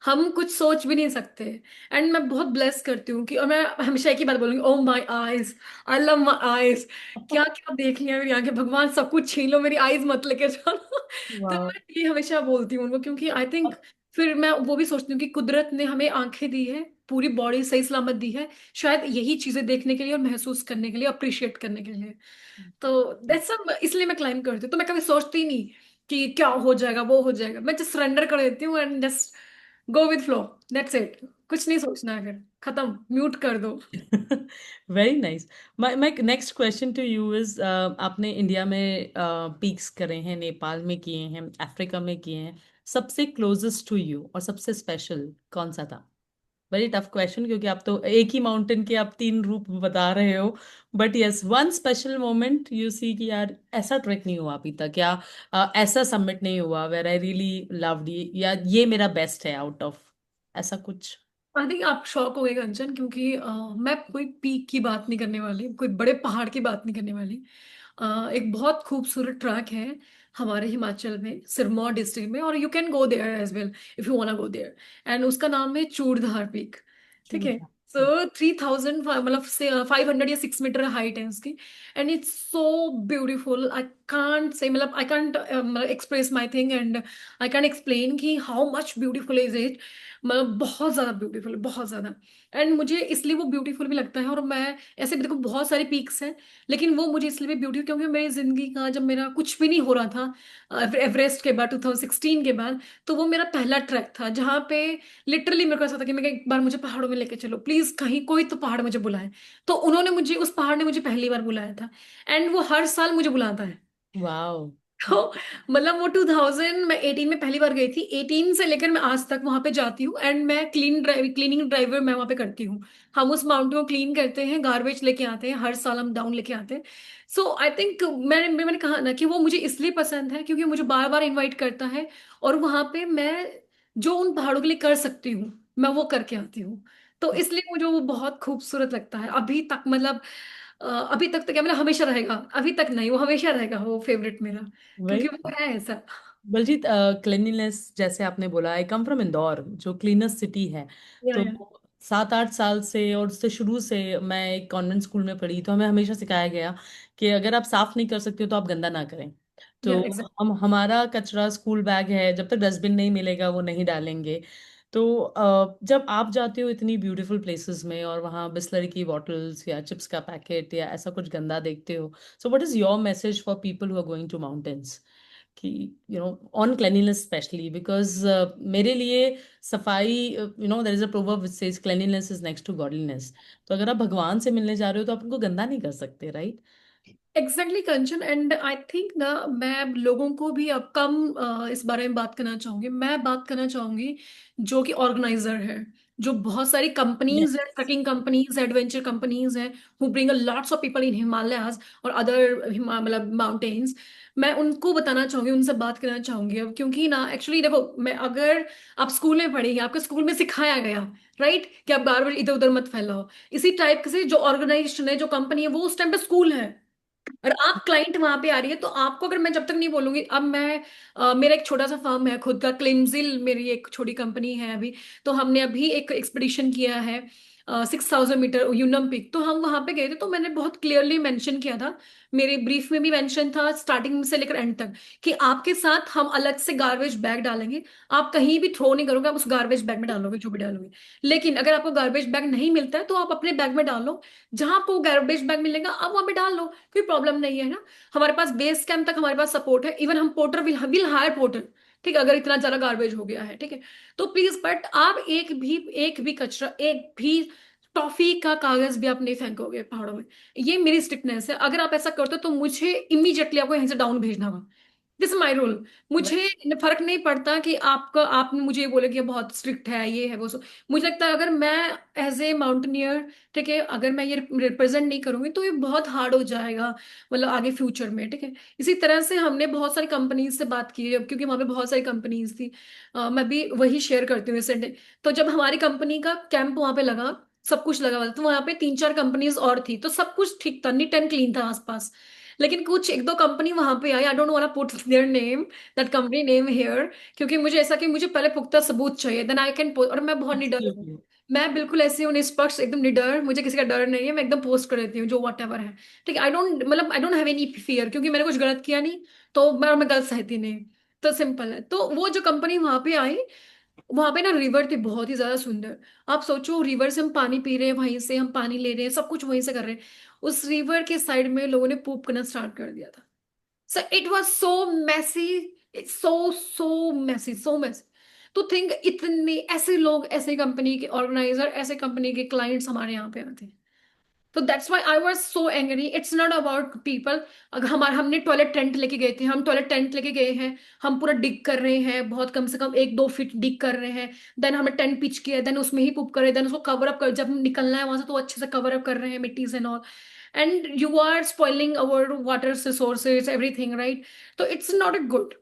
[SPEAKER 2] हम कुछ सोच भी नहीं सकते। एंड मैं बहुत ब्लेस करती हूँ कि, और मैं हमेशा एक ही बात बोलूंगी, oh my eyes, I love my eyes. क्या क्या देख लिया मेरी आंखें, भगवान सब कुछ छीन लो, मेरी आईज मत लेके जाना। तो
[SPEAKER 1] वाह।
[SPEAKER 2] मैं ये हमेशा बोलती हूँ उनको, क्योंकि आई थिंक, फिर मैं वो भी सोचती हूँ कि कुदरत ने हमें आंखें दी है, पूरी बॉडी सही सलामत दी है, शायद यही चीजें देखने के लिए और महसूस करने के लिए, अप्रिशिएट करने के लिए। तो दैट्स इसलिए मैं क्लाइंब करती हूँ। तो मैं कभी सोचती ही नहीं कि क्या हो जाएगा, वो हो जाएगा। मैं जस्ट सरेंडर कर देती हूँ and just go with flow. That's it. कुछ नहीं सोचना है, फिर खत्म, म्यूट कर दो।
[SPEAKER 1] Very nice. My next question to you is, आपने इंडिया में पीक्स करे हैं, नेपाल में किए हैं, अफ्रीका में किए हैं, सबसे क्लोजेस्ट टू यू और सबसे स्पेशल कौन सा था? वेरी टफ क्वेश्चन, क्योंकि आप तो एक ही माउंटेन के आप तीन रूप बता रहे हो। But yes, one special moment you see कि यार ऐसा ट्रैक नहीं हुआ अभी तक, या ऐसा सबमिट नहीं हुआ वेर आई रियली लव्ड, या ये मेरा बेस्ट है आउट ऑफ, ऐसा कुछ।
[SPEAKER 2] आई थिंक आप शॉक हो गए कंचन, क्योंकि मैं कोई पीक की बात नहीं करने वाली, कोई बड़े पहाड़ की बात नहीं करने वाली। एक बहुत खूबसूरत ट्रैक है हमारे हिमाचल में, सिरमौर डिस्ट्रिक्ट में, और you can go there as well if you want go there. And उसका नाम है चूड़धार पीक। ठीक है।
[SPEAKER 1] चूड़ा।
[SPEAKER 2] सो 3000, मतलब से 500 या 6 मीटर हाइट है उसकी। And it's so beautiful, I can't say, मतलब I can't express my thing, and I can't explain कि how much beautiful is it. मतलब बहुत ज्यादा ब्यूटीफुल, बहुत ज्यादा। एंड मुझे इसलिए वो ब्यूटीफुल भी लगता है। और मैं ऐसे भी देखो बहुत सारे पीक्स हैं, लेकिन वो मुझे इसलिए भी ब्यूटीफुल क्योंकि मेरी जिंदगी का, जब मेरा कुछ भी नहीं हो रहा था एवरेस्ट के बाद, 2016 के बाद, तो वो मेरा पहला ट्रैक था जहाँ पे लिटरली मेरे को ऐसा था कि मैं, एक बार मुझे पहाड़ों में लेके चलो प्लीज, कहीं कोई तो पहाड़ मुझे बुलाए। तो उन्होंने मुझे, उस पहाड़ ने मुझे पहली बार बुलाया था। एंड वो हर साल मुझे बुलाता है।
[SPEAKER 1] वाओ।
[SPEAKER 2] तो मतलब वो 2000 मैं 18 में पहली बार गई थी, 18 से लेकर मैं आज तक वहां पे जाती हूँ। एंड मैं क्लीनिंग ड्राइवर मैं वहां पे करती हूँ। हम उस माउंटेन को क्लीन करते हैं, गार्बेज लेके आते हैं, हर साल हम डाउन लेके आते हैं। सो आई थिंक मैंने कहा ना कि वो मुझे इसलिए पसंद है क्योंकि मुझे बार बार इनवाइट करता है। और वहां पे मैं जो उन पहाड़ों के लिए कर सकती हूँ, मैं वो करके आती हूँ। तो इसलिए मुझे वो बहुत खूबसूरत लगता है अभी तक। मतलब अभी तक तो क्या, मतलब हमेशा रहेगा, अभी तक नहीं, वो हमेशा रहेगा वो फेवरेट मेरा, क्योंकि
[SPEAKER 1] वही।
[SPEAKER 2] वो है ऐसा।
[SPEAKER 1] बलजीत, क्लिनलीनेस जैसे आपने बोला, आई कम फ्रॉम इंदौर जो क्लीनेस्ट सिटी है। तो
[SPEAKER 2] या
[SPEAKER 1] 7-8 साल से, और उससे शुरू से मैं एक कॉन्वेंट स्कूल में पढ़ी, तो हमें हमेशा सिखाया गया कि अगर आप साफ नहीं कर सकते हो तो आप गंदा ना करें।
[SPEAKER 2] या
[SPEAKER 1] तो
[SPEAKER 2] एग्जैक्ट।
[SPEAKER 1] हम हमारा कचरा स्कूल बैग है, जब तक डस्टबिन नहीं मिलेगा वो नहीं डालेंगे। तो जब आप जाते हो इतनी ब्यूटीफुल प्लेसेस में और वहाँ बिस्लरी की बॉटल्स या चिप्स का पैकेट या ऐसा कुछ गंदा देखते हो, so what is your message for people who are going to mountains, कि ऑन क्लेanलीनेस स्पेशली बिकॉज मेरे लिए सफाई, there is a proverb which says cleanliness is next to godliness. तो अगर आप भगवान से मिलने जा रहे हो तो आप उनको गंदा नहीं कर सकते, right?
[SPEAKER 2] Exactly Kanchan, and I think ना, मैं लोगों को भी अब कम इस बारे में बात करना चाहूंगी। मैं बात करना चाहूंगी जो कि ऑर्गेनाइजर है, जो बहुत सारी कंपनीज है,
[SPEAKER 1] yes.
[SPEAKER 2] Trekking companies, adventure companies हैं, who bring a lots of people in Himalayas और अदर मतलब माउंटेन्स। मैं उनको बताना चाहूंगी, उनसे बात करना चाहूंगी अब, क्योंकि ना एक्चुअली देखो, मैं अगर आप स्कूल में पढ़ेंगे, आपके स्कूल में सिखाया गया, राइट, कि आप गार्बेज इधर उधर मत फैलाओ। इसी टाइप से जो ऑर्गेनाइजेशन है, जो कंपनी है, वो उस टाइम पे स्कूल है। और आप क्लाइंट वहां पे आ रही है, तो आपको, अगर मैं जब तक नहीं बोलूंगी, अब मैं मेरा एक छोटा सा फर्म है खुद का, क्लिमजिल मेरी एक छोटी कंपनी है अभी। तो हमने अभी एक एक्सपीडिशन किया है 6,000 मीटर यूनम पीक, तो हम वहां पे गए थे। तो मैंने बहुत क्लियरली मेंशन किया था, मेरे ब्रीफ में भी मेंशन था स्टार्टिंग से लेकर एंड तक, कि आपके साथ हम अलग से गार्बेज बैग डालेंगे। आप कहीं भी थ्रो नहीं करोगे, आप उस गार्बेज बैग में डालोगे जो भी डालोगे। लेकिन अगर आपको गार्बेज बैग नहीं मिलता है, तो आप अपने बैग में डालो। जहां आपको गार्बेज बैग मिलेगा, आप वहां पे डाल लो, कोई प्रॉब्लम नहीं है ना। हमारे पास बेस कैंप तक हमारे पास सपोर्ट है, इवन हम पोर्टर विल हायर पोर्टर, ठीक है, अगर इतना ज्यादा गार्बेज हो गया है, ठीक है। तो प्लीज, बट आप एक भी कचरा, एक भी टॉफी का कागज भी आप नहीं फेंकोगे पहाड़ों में। ये मेरी स्ट्रिक्टनेस है। अगर आप ऐसा करते हो तो मुझे इमीडिएटली आपको यहीं से डाउन भेजना होगा। This my rule. मुझे फर्क नहीं पड़ता कि आपका, आप मुझे ये बोले कि ये बहुत स्ट्रिक्ट है, ये है वो सो। मुझे लगता है अगर मैं एज ए माउंटेनियर, ठीक है, अगर मैं ये रिप्रेजेंट नहीं करूंगी तो ये बहुत हार्ड हो जाएगा, मतलब आगे फ्यूचर में, ठीक है। इसी तरह से हमने बहुत सारी कंपनीज से बात की है, क्योंकि वहां पे बहुत सारी कंपनीज थी। मैं भी वही शेयर करती हूँ रिसेंट। तो जब हमारी कंपनी का कैंप वहां पे लगा, सब कुछ लगा हुआ था, तो वहां पे 3-4 कंपनीज और थी, तो सब कुछ ठीक था, नीट एंड क्लीन था आसपास। लेकिन कुछ एक दो कंपनी वहां पे आई, I don't want put their name, that company name here, क्योंकि मुझे ऐसा कि मुझे पहले पुख्ता सबूत चाहिए, देन आई कैन। और मैं बहुत निडर हूँ।
[SPEAKER 1] एब्सोल्युटली।
[SPEAKER 2] मैं बिल्कुल ऐसी हूँ, निष्पक्ष, एकदम निडर, मुझे किसी का डर नहीं है, मैं एकदम पोस्ट कर देती हूँ जो वट एवर है। ठीक है, आई डोंट, मतलब I don't have any fear, क्योंकि मैंने कुछ गलत किया नहीं। तो मैं गलत सहती नहीं। तो सिंपल है। तो वो जो कंपनी वहां पे आई, वहां पे ना रिवर थी बहुत ही ज्यादा सुंदर। आप सोचो, रिवर से हम पानी पी रहे हैं, वहीं से हम पानी ले रहे हैं, सब कुछ वहीं से कर रहे हैं। उस रिवर के साइड में लोगों ने पूप करना स्टार्ट कर दिया था। So it was so messy, it's so messy, so messy. तो थिंक, इतने ऐसे लोग, ऐसे कंपनी के ऑर्गेनाइजर, ऐसे कंपनी के क्लाइंट्स हमारे यहाँ पे आते हैं। तो that's why I was so angry. It's not about people. अगर हमारे, हमने टॉयलेट टेंट लेके गए थे, हम टॉयलेट टेंट लेके गए हैं, हम पूरा डिग कर रहे हैं, बहुत कम से कम 1-2 फीट डिग कर रहे हैं। देन हमने टेंट पिच किया, देन उसमें ही पुप करे, देन उसको कवर अप कर, जब निकलना है वहां से तो अच्छे से कवर अप कर रहे हैं मिट्टी से नॉल। And you are spoiling our water resources, everything, right. तो it's not a good,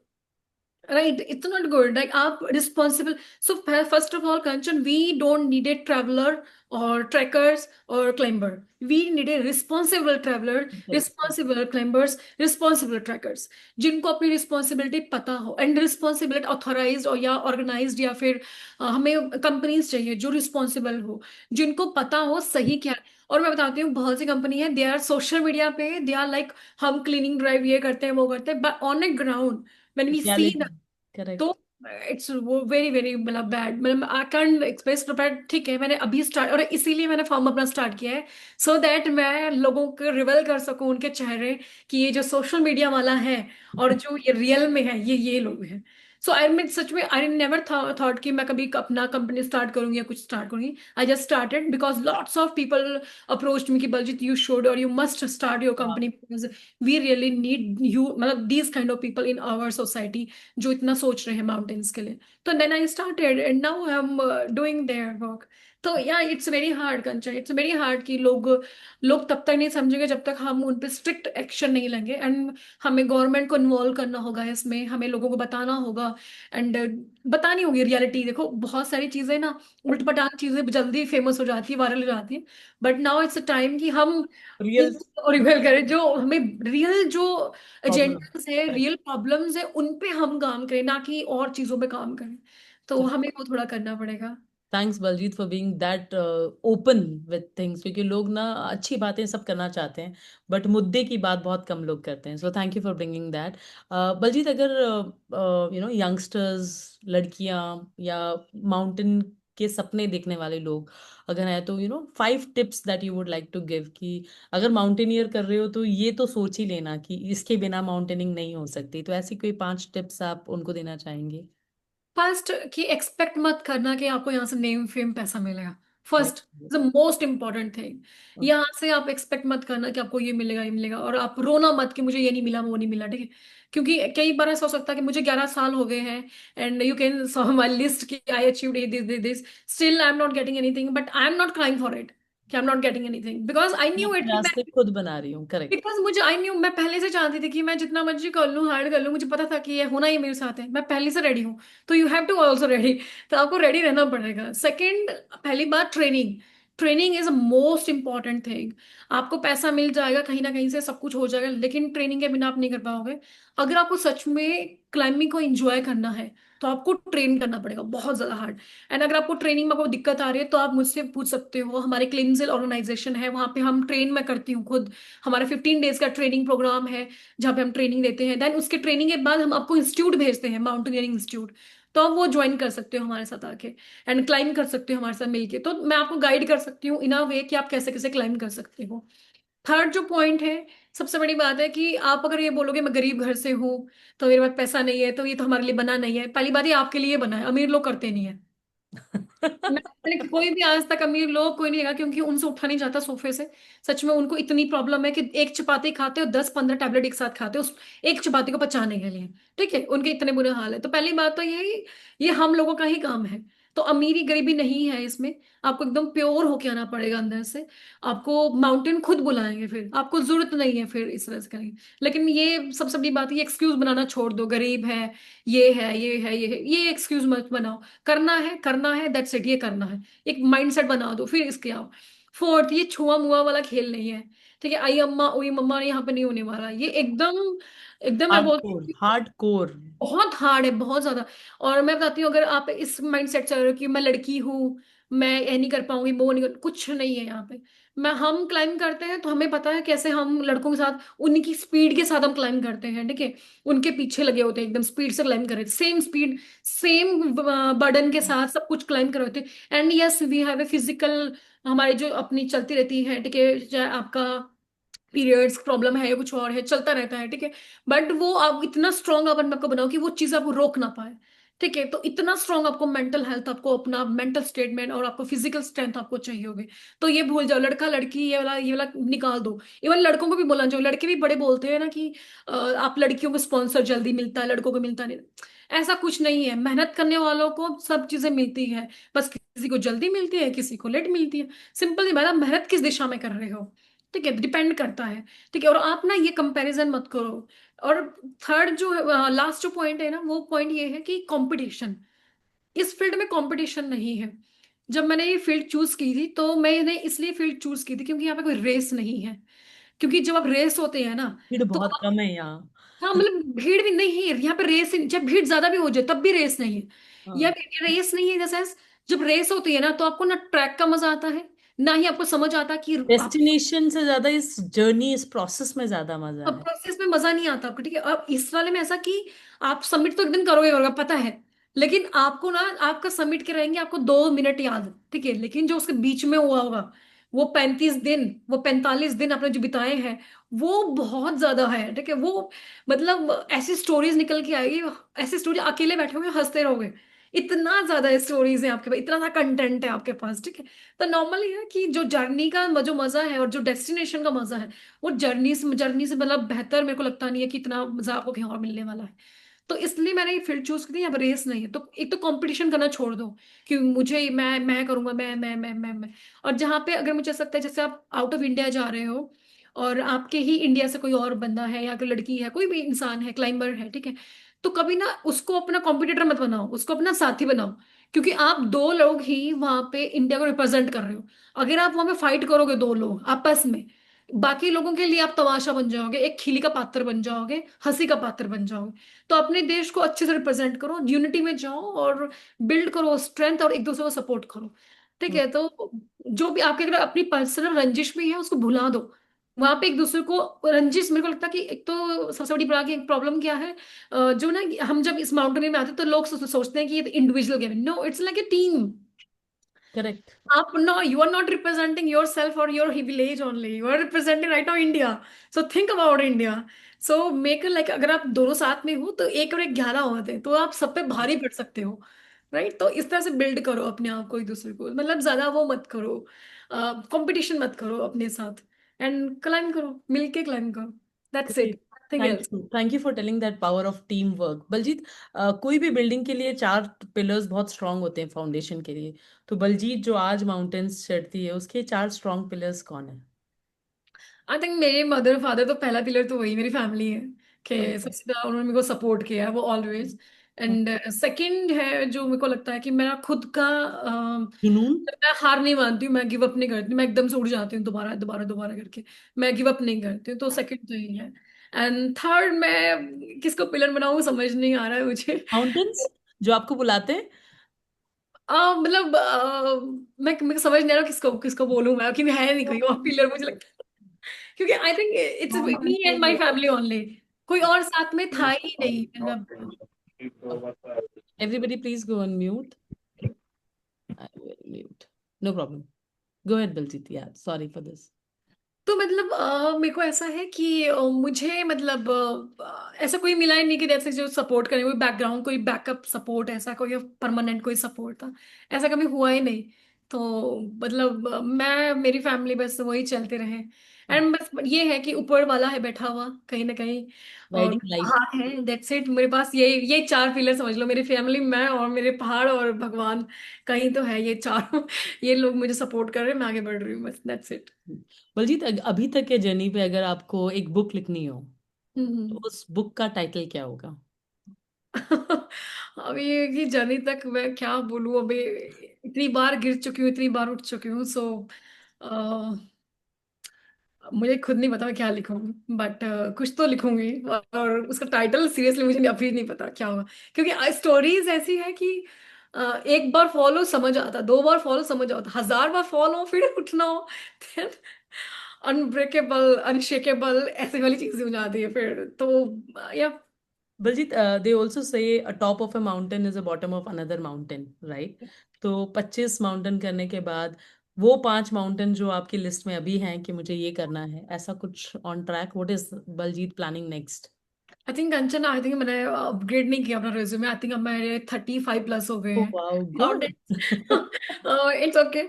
[SPEAKER 2] right, it's not good, like आप responsible. So first of all, Kanchan, we don't need a traveler or trekkers or climber. We need a responsible traveler, responsible climbers, responsible trekkers, जिनको अपनी responsibility पता हो, and responsibility authorized और या organized, या फिर हमें companies चाहिए जो responsible हो, जिनको पता हो सही क्या है। और मैं बताती हूँ, बहुत सी कंपनी है, दे आर सोशल मीडिया पे, दे आर लाइक हम क्लीनिंग ड्राइव ये करते हैं वो करते हैं, but on A ground when we see,
[SPEAKER 1] reality.
[SPEAKER 2] तो
[SPEAKER 1] करेक्ट।
[SPEAKER 2] इट्स वो वेरी वेरी, मतलब बैड, मतलब आई कैंट एक्सप्रेस बट ठीक है, मैंने अभी स्टार्ट, और इसीलिए मैंने फॉर्म अपना स्टार्ट किया है, सो दैट मैं लोगों को रिवेल कर सकूं उनके चेहरे, कि ये जो सोशल मीडिया वाला है और जो ये रियल में है, ये लोग हैं। सो आई मीन, सच में आई नेवर थॉट कि मैं कभी अपना कंपनी स्टार्ट करूंगी या कुछ स्टार्ट करूंगी। I just started because lots of people approached me कि बलजीत, यू शुड और you must start your company, because we really need you, मतलब these kind of people in our society, जो इतना सोच रहे हैं माउंटेन्स के लिए। तो then I started and now I am doing their work. तो या it's very hard Kanchan, it's very hard कि लोग लोग तब तक नहीं समझेंगे जब तक हम उन पे स्ट्रिक्ट एक्शन नहीं लेंगे। एंड हमें गवर्नमेंट को इन्वॉल्व करना होगा इसमें, हमें लोगों को बताना होगा। एंड बतानी होगी रियलिटी। देखो बहुत सारी चीजें ना, उल्ट पटांग चीजें जल्दी फेमस हो जाती है, वायरल हो जाती है। But now it's a time कि हम
[SPEAKER 1] रियल
[SPEAKER 2] रिवेल करें, जो हमें रियल जो
[SPEAKER 1] प्रॉब्लम।
[SPEAKER 2] एजेंडास है, रियल प्रॉब्लम्स है, उन पे हम काम करें, ना कि और चीजों पे काम करें। तो हमें वो थोड़ा करना पड़ेगा।
[SPEAKER 1] Thanks Baljeet for being that open with things, क्योंकि लोग ना अच्छी बातें सब करना चाहते हैं बट मुद्दे की बात बहुत कम लोग करते हैं। So thank you for bringing that. Baljeet, अगर यंगस्टर्स, लड़कियां या माउंटेन के सपने देखने वाले लोग अगर हैं, तो 5 tips that you would like to give कि अगर माउंटेनियर कर रहे हो तो ये तो सोच ही लेना कि इसके बिना माउंटेनिंग नहीं हो सकती, तो ऐसी कोई 5 टिप्स आप उनको देना चाहेंगे?
[SPEAKER 2] फर्स्ट कि एक्सपेक्ट मत करना कि आपको यहाँ से नेम फेम पैसा मिलेगा। First the most important thing, यहाँ से आप एक्सपेक्ट मत करना कि आपको ये मिलेगा ये मिलेगा, और आप रोना मत कि मुझे ये नहीं मिला वो नहीं मिला, ठीक है। क्योंकि कई बार ऐसा हो सकता है कि मुझे 11 साल हो गए हैं and you can saw my list कि I achieved this, still I am not getting anything, but I am not crying for it कि I am not getting anything, because I
[SPEAKER 1] मैं
[SPEAKER 2] न्यू इट
[SPEAKER 1] अपने
[SPEAKER 2] कि मैं,
[SPEAKER 1] रास्ते खुद बना रही हूँ, करेक्ट।
[SPEAKER 2] बिकॉज मुझे आई न्यू, मैं पहले से जानती थी कि मैं जितना मर्जी कर लूँ, हार्ड कर लूँ, मुझे पता था कि ये होना ही मेरे साथ है, मैं पहले से रेडी हूँ। तो you have to also ready. तो आपको रेडी रहना पड़ेगा। सेकंड, पहली बात training. Training is a most important thing. आपको पैसा मिल जाएगा कहीं ना कहीं से, सब कुछ हो जाएगा, लेकिन ट्रेनिंग के बिना आप नहीं कर पाओगे। अगर आपको सच में क्लाइंबिंग को एंजॉय करना है तो आपको ट्रेन करना पड़ेगा बहुत ज्यादा हार्ड। एंड अगर आपको ट्रेनिंग में कोई दिक्कत आ रही है तो आप मुझसे पूछ सकते हो, हमारे क्लिनिकल ऑर्गेनाइजेशन है, वहाँ पे हम ट्रेन में करती हूँ खुद। हमारा 15 डेज का ट्रेनिंग प्रोग्राम है जहाँ पे हम ट्रेनिंग देते हैं। देन उसके ट्रेनिंग के बाद हम आपको इंस्टीट्यूट भेजते हैं, माउंटेनियरिंग इंस्टीट्यूट। तो आप वो ज्वाइन कर सकते हो हमारे साथ आके, एंड क्लाइंब कर सकते हो हमारे साथ मिलके। तो मैं आपको गाइड कर सकती हूँ इन अ वे कि आप कैसे कैसे क्लाइंब कर सकते हो। थर्ड जो पॉइंट है, सबसे बड़ी बात है कि आप अगर ये बोलोगे मैं गरीब घर से हूँ तो मेरे पास पैसा नहीं है, तो ये तो हमारे लिए बना नहीं है। पहली बात, ये आपके लिए बना है, अमीर लोग करते नहीं है। मैंने कोई भी आज तक अमीर लोग कोई नहीं है, क्योंकि उनसे उठा नहीं जाता सोफे से। सच में उनको इतनी प्रॉब्लम है कि एक चपाती खाते हो 10-15 टैबलेट एक साथ खाते हो उस एक चपाती को पचाने के लिए, ठीक है। उनके इतने बुरे हाल है। तो पहली बात तो ये हम लोगों का ही काम है। तो अमीरी गरीबी नहीं है इसमें। आपको एकदम प्योर होके आना पड़ेगा अंदर से। आपको माउंटेन खुद बुलाएंगे, फिर आपको जरूरत नहीं है फिर इस तरह से करेंगे। लेकिन ये सबसे बड़ी बात है, ये एक्सक्यूज बनाना छोड़ दो, गरीब है, ये है, ये है, ये है, ये एक्सक्यूज मत बनाओ। करना है, करना है, दैट्स इट, ये करना है। एक माइंडसेट बना दो, फिर इसके आओ। फोर्थ, ये छुआ मुआ वाला खेल नहीं है, ठीक है। आई अम्मा ओई मम्मा यहाँ पे नहीं होने वाला। ये एकदम एकदम मैं
[SPEAKER 1] हार्ड
[SPEAKER 2] बोलती
[SPEAKER 1] कोर,
[SPEAKER 2] हूँ
[SPEAKER 1] हार्ड कोर।
[SPEAKER 2] बहुत हार्ड है, बहुत ज्यादा। और मैं बताती हूँ, अगर आप इस माइंडसेट से रहे हो कि मैं लड़की हूँ, मैं ये नहीं कर पाऊंगी, वो नहीं कुछ नहीं है यहाँ पे। मैं हम क्लाइंब करते हैं तो हमें पता है कैसे हम लड़कों के साथ उनकी स्पीड के साथ हम क्लाइंब करते हैं, ठीक है। उनके पीछे लगे होते हैं, एकदम स्पीड से क्लाइंब कर रहे थे, सेम स्पीड सेम बर्डन के साथ सब कुछ क्लाइंब कर रहे होते हैं। And yes, we have a physical, हमारी जो अपनी चलती रहती है, ठीक है, चाहे आपका पीरियड्स प्रॉब्लम है या कुछ और है, चलता रहता है, ठीक है। बट वो आप इतना स्ट्रांग अपन आपको बनाओ कि वो चीज आपको रोक ना पाए, ठीक है। तो इतना स्ट्रांग आपको मेंटल हेल्थ, आपको अपना मेंटल स्टेटमेंट और आपको फिजिकल स्ट्रेंथ आपको चाहिए होगी। तो ये भूल जाओ, लड़का लड़की ये वाला निकाल दो। इवन लड़कों को भी बोलना चाहिए। लड़के भी बड़े बोलते हैं ना कि आप लड़कियों को स्पॉन्सर जल्दी मिलता है, लड़कों को मिलता नहीं। ऐसा कुछ नहीं है, मेहनत करने वालों को सब चीजें मिलती है। बस किसी को जल्दी मिलती है, किसी को लेट मिलती है। सिंपल सी बात है, मेहनत किस दिशा में कर रहे हो, ठीक है, डिपेंड करता है, ठीक है। और आप ना ये कंपैरिजन मत करो। और थर्ड जो लास्ट जो पॉइंट है ना, वो पॉइंट ये है कि कंपटीशन, इस फील्ड में कंपटीशन नहीं है। जब मैंने ये फील्ड चूज की थी तो मैंने इसलिए फील्ड चूज की थी क्योंकि यहाँ पे कोई रेस नहीं है। क्योंकि जब आप रेस होते हैं ना,
[SPEAKER 1] भीड़
[SPEAKER 2] तो
[SPEAKER 1] बहुत कम है यहाँ।
[SPEAKER 2] हाँ, मतलब भीड़ भी नहीं है यहाँ पे, रेस ही जब भीड़ ज्यादा भी हो जाए तब भी रेस नहीं है। या
[SPEAKER 1] हाँ,
[SPEAKER 2] रेस नहीं है जैसे, जब रेस होती है ना तो आपको ना ट्रैक का मजा आता है, ना ही आपको समझ आता कि आप
[SPEAKER 1] डेस्टिनेशन से ज्यादा इस जर्नी, इस प्रोसेस में ज्यादा मजा
[SPEAKER 2] अब
[SPEAKER 1] है।
[SPEAKER 2] प्रोसेस में मजा नहीं आता आपको, ठीक है। अब इस वाले में ऐसा कि आप सबमिट तो एक दिन करोगे करोगे पता है, लेकिन आपको ना आपका सबमिट के रहेंगे आपको 2 मिनट याद, ठीक है। लेकिन जो उसके बीच में हुआ होगा, वो 35 दिन, वो 45 दिन आपने जो बिताए हैं, वो बहुत ज्यादा है, ठीक है। वो मतलब ऐसी स्टोरीज निकल के आएगी, ऐसी स्टोरी अकेले बैठे होंगे हंसते रहोगे। इतना ज्यादा स्टोरीज है आपके पास, इतना ज्यादा कंटेंट है आपके पास, ठीक है। तो नॉर्मली है कि जो जर्नी का जो मजा है और जो डेस्टिनेशन का मजा है, वो जर्नी से मतलब बेहतर मेरे को लगता नहीं है कि इतना मजा आपको कहीं और मिलने वाला है। तो इसलिए मैंने ये फील्ड चूज की, अब रेस नहीं है, तो एक तो कंपटीशन करना छोड़ दो कि मुझे मैं करूंगा, मैं। और जहाँ पे अगर मुझे ऐसा लगता है जैसे आप आउट ऑफ इंडिया जा रहे हो और आपके ही इंडिया से कोई और बंदा है या कोई लड़की है, कोई भी इंसान है, क्लाइंबर है, ठीक है, तो कभी ना उसको अपना कॉम्पिटिटर मत बनाओ, उसको अपना साथी बनाओ। क्योंकि आप दो लोग ही वहां पे इंडिया को रिप्रेजेंट कर रहे हो। अगर आप वहां पे फाइट करोगे दो लोग आपस में, बाकी लोगों के लिए आप तमाशा बन जाओगे, एक खिली का पात्र बन जाओगे, हंसी का पात्र बन जाओगे। तो अपने देश को अच्छे से रिप्रेजेंट करो, यूनिटी में जाओ और बिल्ड करो स्ट्रेंथ, और एक दूसरे को सपोर्ट करो। ठीक है, तो जो भी आपके अगर अपनी पर्सनल रंजिश भी है उसको भुला दो। वहां पे एक दूसरे को रंजिश, मेरे को लगता है कि एक तो सबसे बड़ी बड़ा की प्रॉब्लम क्या है, जो ना हम जब इस माउंटेन में आते हैं तो लोग सोचते हैं कि ये individual game, no, it's like a team.
[SPEAKER 1] Correct.
[SPEAKER 2] आप no, you are not representing yourself और your village only, you are representing right now India. So think about India. So make like, अगर आप दोनों साथ में हो तो एक और एक 11 होते हैं, तो आप सब पे भारी पड़ सकते हो। राइट, तो इस तरह से बिल्ड करो अपने आप को, एक दूसरे को, मतलब ज्यादा वो मत करो, कंपटीशन मत करो अपने साथ, एंड क्लाइम करो, मिलके क्लाइम करो, that's it,
[SPEAKER 1] great.
[SPEAKER 2] Nothing else.
[SPEAKER 1] Thank you for telling that power of team work. Baljeet, कोई भी बिल्डिंग के लिए चार पिलर्स बहुत स्ट्रांग होते हैं फाउंडेशन के लिए। तो बलजीत जो आज माउंटेन्स चढ़ती है उसके चार स्ट्रांग पिलर्स कौन है?
[SPEAKER 2] आई थिंक मेरे मदर फादर, तो पहला पिलर तो वही मेरी फैमिली है, कि
[SPEAKER 1] ओके।
[SPEAKER 2] सबसे ज्यादा उन्होंने मेरे को सपोर्ट किया है वो ऑलवेज। एंड सेकंड है जो मेरे को लगता है कि मेरा खुद का
[SPEAKER 1] जुनून।
[SPEAKER 2] मैं हार नहीं मानती हूँ, मैं गिव अप नहीं करती हूँ, मैं एकदम से उड़ जाती हूँ दोबारा दोबारा दोबारा करके, मैं गिव अप नहीं करती हूँ, तो सेकंड तो यही है। एंड थर्ड, मैं किसको पिलर बनाऊँ समझ नहीं आ रहा है मुझे।
[SPEAKER 1] माउंटेन्स जो आपको बुलाते हैं।
[SPEAKER 2] मतलब मैं समझ नहीं आ रहा किसको किसको बोलूँ मैं, क्योंकि है नहीं कोई और पिलर मुझे लगता है, क्योंकि I think it's me and my family only, कोई और साथ में था ही नहीं, मतलब।
[SPEAKER 1] Everybody please go on mute. I will mute. No problem. Go ahead Baljeet, या सॉरी फॉर दिस।
[SPEAKER 2] तो मतलब मेरे को ऐसा है कि मुझे मतलब ऐसा कोई मिला ही नहीं कि जैसे जो सपोर्ट करे, कोई बैकग्राउंड, कोई बैकअप सपोर्ट, ऐसा कोई परमानेंट कोई सपोर्ट था, ऐसा कभी हुआ ही नहीं। तो मतलब मैं, मेरी फैमिली बस वही चलते रहे। एंड बस ये है कि ऊपर वाला है बैठा हुआ कहीं ना कहीं, और
[SPEAKER 1] गाइडिंग लाइट।
[SPEAKER 2] पहाड़ है, दैट्स इट। मेरे पास ये चार पिलर समझ लो, मेरी फैमिली, मैं और मेरे पहाड़ और भगवान, कहीं तो है ये चारों। ये लोग मुझे सपोर्ट कर रहे हैं, मैं आगे बढ़ रही हूँ, बस दैट्स इट।
[SPEAKER 1] बलजीत, अभी तक के जर्नी पे अगर आपको एक बुक लिखनी हो तो उस बुक का टाइटल क्या होगा?
[SPEAKER 2] अभी की जर्नी तक मैं क्या बोलूं, अभी इतनी बार गिर चुकी हूँ, इतनी बार उठ चुकी हूँ, सो मुझे खुद नहीं पता मैं क्या लिखूंगी, बट कुछ तो लिखूंगी। और उसका टाइटल सीरियसली मुझे अभी नहीं पता क्या होगा, क्योंकि स्टोरीज ऐसी है कि एक बार फॉलो समझ आता, दो बार फॉलो समझ आता, हजार बार फॉलो फिर उठना हो, अनब्रेकेबल अनशेकेबल ऐसी वाली चीजें हो जाती है फिर तो, या।
[SPEAKER 1] Baljeet, they also say a top of a mountain is a bottom of another mountain, right? तो 25 माउंटेन करने के बाद वो पांच माउंटेन जो आपकी लिस्ट में अभी हैं कि मुझे ये करना है, ऐसा कुछ on track? What is Baljeet planning next?
[SPEAKER 2] I think Kanchan, I think मैंने अपग्रेड नहीं किया अपना रिज्यूमे, आई थिंक अब मेरे 35 प्लस हो गए
[SPEAKER 1] ओह
[SPEAKER 2] हैं
[SPEAKER 1] wow, good.
[SPEAKER 2] Mountains. It's okay,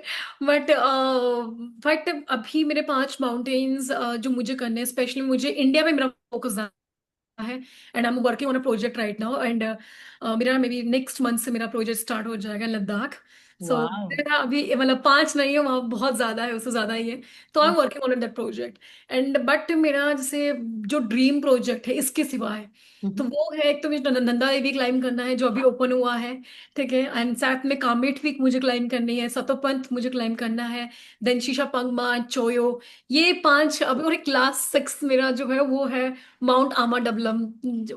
[SPEAKER 2] but अभी मेरे 5 माउंटेन्स जो मुझे करने हैं, स्पेशली मुझे इंडिया में मेरा फोकस है। And I am working on a project right now, and मेरा मे बी नेक्स्ट मंथ से मेरा प्रोजेक्ट स्टार्ट हो जाएगा, लद्दाख। So
[SPEAKER 1] wow.
[SPEAKER 2] मेरा अभी मतलब 5 नहीं है, वहाँ बहुत ज्यादा है, उससे ज्यादा ही है। तो I am working on that project. And but मेरा जैसे जो ड्रीम प्रोजेक्ट है इसके सिवा है, तो वो है, एक तो मुझे नंदा देवी क्लाइम करना है जो अभी ओपन हुआ है, ठीक है, एंड साथ में कामेट पीक मुझे क्लाइम करनी है, सतोपंथ मुझे क्लाइम करना है, देन शीशा पंगमा, चोयो, ये 5 अभी। और एक लास्ट 6 मेरा जो है वो है माउंट आमा डबलम,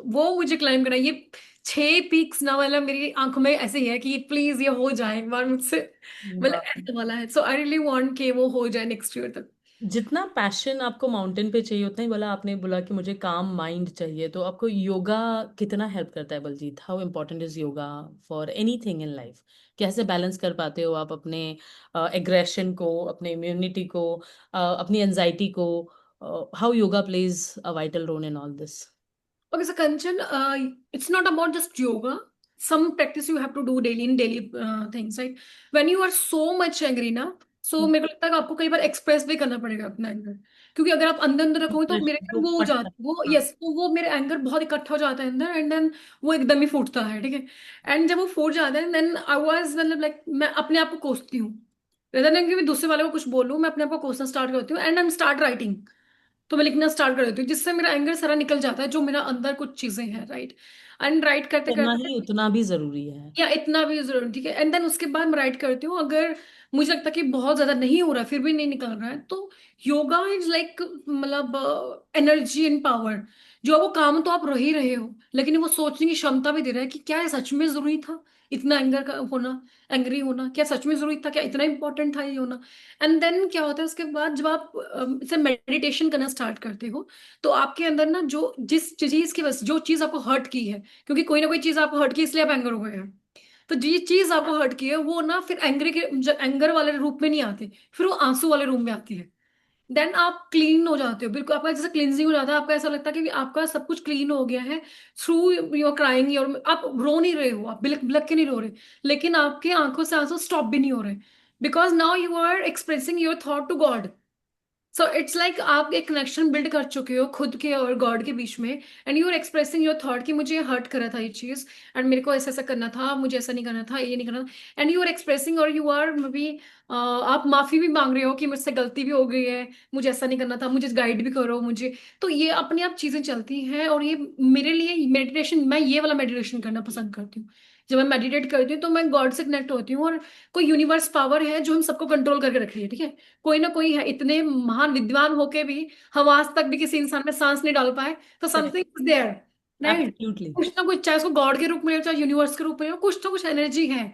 [SPEAKER 2] वो मुझे क्लाइम करना है। ये 6 पीक्स ना, मतलब मेरी आंखों में ऐसे ही है कि प्लीज ये हो जाए एक बार मुझसे, मतलब
[SPEAKER 1] वाह।
[SPEAKER 2] ऐसा वाला है। सो आई रियली वांट कि वो हो जाए नेक्स्ट ईयर तक।
[SPEAKER 1] जितना पैशन आपको माउंटेन पे चाहिए उतना ही, बोला आपने, बोला कि मुझे काम माइंड चाहिए, तो आपको योगा कितना हेल्प करता है Baljeet? How important is yoga for anything in life? कैसे बैलेंस कर पाते हो आप अपने एग्रेशन को, अपने इम्यूनिटी को, अपनी एंजाइटी को? How yoga plays a vital role in all this?
[SPEAKER 2] Okay, so Kanchan, it's not about just yoga. Some practice you have to do daily in daily things, right? When you are so much angry, na, सो मेरे को लगता है कि आपको कई बार एक्सप्रेस भी करना पड़ेगा अपना एंगर, क्योंकि अगर आप अंदर अंदर रखोगे तो मेरे
[SPEAKER 1] जो
[SPEAKER 2] अंदर वो हो
[SPEAKER 1] फटता
[SPEAKER 2] जाता
[SPEAKER 1] है।
[SPEAKER 2] है, वो
[SPEAKER 1] हाँ।
[SPEAKER 2] यस, वो मेरे एंगर बहुत इकट्ठा हो जाता है अंदर, एंड देन वो एकदम ही फूटता है, ठीक है। एंड जब वो फूट जाता है देन आई वाज मतलब लाइक मैं अपने आप को कोसती हूँ, रेदर देन कि मैं दूसरे वाले को कुछ बोलूँ, मैं अपने आप को कोसना स्टार्ट करती हूँ and I am start writing. तो मैं लिखना स्टार्ट कर देती हूँ, जिससे मेरा एंगर सारा निकल जाता है, जो मेरा अंदर कुछ चीजें हैं, राइट। एंड राइट करते
[SPEAKER 1] करना
[SPEAKER 2] करते,
[SPEAKER 1] ही उतना भी जरूरी है।
[SPEAKER 2] या इतना भी जरूरी, ठीक है। एंड देन उसके बाद मैं राइट करती हूँ, अगर मुझे लगता है कि बहुत ज्यादा नहीं हो रहा है, फिर भी नहीं निकल रहा है, तो योगा इज लाइक मतलब एनर्जी एंड पावर। जो वो काम तो आप रह ही रहे हो, लेकिन वो सोचने की क्षमता भी दे रहा है कि क्या ये सच में जरूरी था, इतना एंगर का होना, एंग्री होना, क्या सच में जरूरी था, क्या इतना इंपॉर्टेंट था ये होना। एंड देन क्या होता है उसके बाद, जब आप इसे मेडिटेशन करना स्टार्ट करते हो, तो आपके अंदर ना जो जिस चीज की वजह, जो चीज आपको हर्ट की है, क्योंकि कोई ना कोई चीज आपको हर्ट की इसलिए आप एंगर हो गए हैं, तो जी चीज आपको हर्ट की है वो ना फिर एंग्री के, जब एंगर वाले रूप में नहीं आती, फिर वो आंसू वाले रूप में आती है। देन आप क्लीन हो जाते हो, बिल्कुल आपका जैसे क्लींजिंग हो जाता है, आपका ऐसा लगता है कि आपका सब कुछ क्लीन हो गया है थ्रू योर क्राइंग, योर, आप रो नहीं रहे हो, आप बिलक बिलक के नहीं रो रहे, लेकिन आपके आंखों से आंसू स्टॉप भी नहीं हो रहे, because now you are expressing your thought to God. So it's like आप एक कनेक्शन बिल्ड कर चुके हो खुद के और गॉड के बीच में, and you are expressing your thought कि मुझे हर्ट करा था ये चीज, एंड मेरे को ऐसा ऐसा करना था, मुझे ऐसा नहीं करना था, ये नहीं करना था, एंड यू आर एक्सप्रेसिंग, और यू आर मे बी आप माफी भी मांग रहे हो कि मुझसे गलती भी हो गई है, मुझे ऐसा नहीं करना था, मुझे गाइड भी करो मुझे। तो ये अपने आप चीजें चलती हैं, और ये मेरे लिए मेडिटेशन, मैं ये वाला मेडिटेशन करना पसंद करती हूँ। जब मैं मेडिटेट करती हूँ तो मैं गॉड से कनेक्ट होती हूँ, और कोई यूनिवर्स पावर है जो हम सबको कंट्रोल करके रख रही है, ठीक है। कोई ना कोई है, इतने महान विद्वान होके भी हम आज तक भी किसी इंसान में सांस नहीं डाल पाए, तो
[SPEAKER 1] correct.
[SPEAKER 2] Something is there, right.
[SPEAKER 1] Absolutely.
[SPEAKER 2] कुछ ना कुछ, चाहे उसको गॉड के रूप में हो चाहे यूनिवर्स के रूप में हो, कुछ ना कुछ एनर्जी है।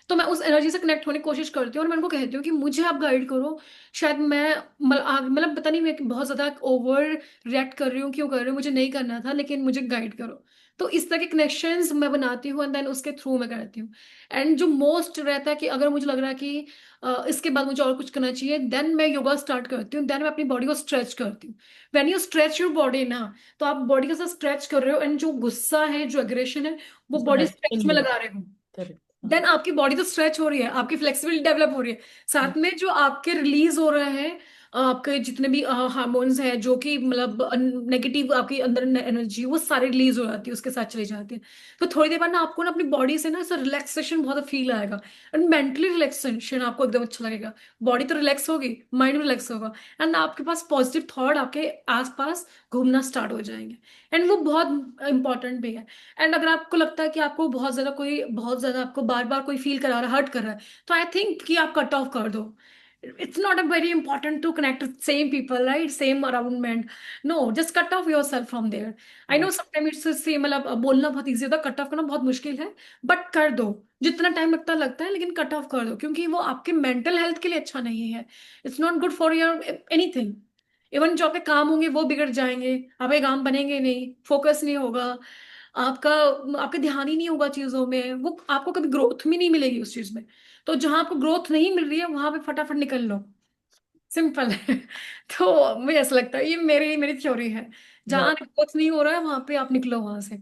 [SPEAKER 2] तो मैं उस एनर्जी से कनेक्ट होने की कोशिश करती हूँ, और मैं उनको कहती हूँ कि मुझे आप गाइड करो। शायद मैं मतलब पता नहीं, मैं बहुत ज्यादा ओवर रिएक्ट कर रही हूँ, क्यों कर रही हूँ, मुझे नहीं करना था, लेकिन मुझे गाइड करो। तो इस तरह के कनेक्शंस मैं बनाती हूँ, एंड देन उसके थ्रू मैं करती हूँ। एंड जो मोस्ट रहता है कि अगर मुझे लग रहा है कि इसके बाद मुझे और कुछ करना चाहिए, देन मैं योगा स्टार्ट करती हूँ, देन मैं अपनी बॉडी को स्ट्रेच करती हूँ। When you stretch your body ना, तो आप बॉडी के साथ स्ट्रेच कर रहे हो, एंड जो गुस्सा है, जो एग्रेशन है, वो
[SPEAKER 1] उसका
[SPEAKER 2] बॉडी
[SPEAKER 1] डायरेक्शन
[SPEAKER 2] स्ट्रेच में
[SPEAKER 1] भी।
[SPEAKER 2] लगा रहे हो।
[SPEAKER 1] करेक्ट। हाँ।
[SPEAKER 2] देन आपकी बॉडी तो स्ट्रेच हो रही है, आपकी फ्लेक्सिबिलिटी डेवलप हो रही है, साथ में जो आपके रिलीज हो रहे हैं, आपके जितने भी हार्मोन्स हैं, जो कि मतलब नेगेटिव आपके अंदर एनर्जी, वो सारी रिलीज हो जाती है, उसके साथ चली जाती है। तो थोड़ी देर बाद ना आपको ना अपनी बॉडी से ना ऐसा रिलैक्सेशन बहुत फील आएगा, एंड मेंटली रिलैक्सेशन आपको एकदम अच्छा लगेगा। बॉडी तो रिलैक्स होगी, माइंड रिलैक्स होगा, एंड आपके पास पॉजिटिव थॉट आपके आसपास घूमना स्टार्ट हो जाएंगे। एंड वो बहुत इंपॉर्टेंट भी है। एंड अगर आपको लगता है कि आपको बहुत ज्यादा आपको बार बार कोई फील करा रहा है, हर्ट कर रहा है, तो आई थिंक कि आप कट ऑफ कर दो। It's not a very important to connect with same people, right, same अराउंडमेंट। No, just cut off yourself from there. I know sometime it's से मतलब बोलना बहुत ईजी होता है, कट ऑफ करना बहुत मुश्किल है, बट कर दो। जितना टाइम लगता है, लेकिन कट ऑफ कर दो, क्योंकि वो आपके मेंटल हेल्थ के लिए अच्छा नहीं है। It's not good for your anything. Even जो आपके काम होंगे वो बिगड़ जाएंगे, आपके काम बनेंगे नहीं, फोकस नहीं होगा आपका, आपका ध्यान ही नहीं होगा चीजों में, वो आपको कभी ग्रोथ भी नहीं मिलेगी उस चीज में। तो जहां आपको ग्रोथ नहीं मिल रही है, वहां पे फटाफट निकल लो, सिंपल है। तो मुझे ऐसा लगता है, ये मेरी मेरी थ्योरी है, जहां
[SPEAKER 1] बहुत।
[SPEAKER 2] ग्रोथ नहीं हो रहा है वहां पे आप निकलो, वहां से,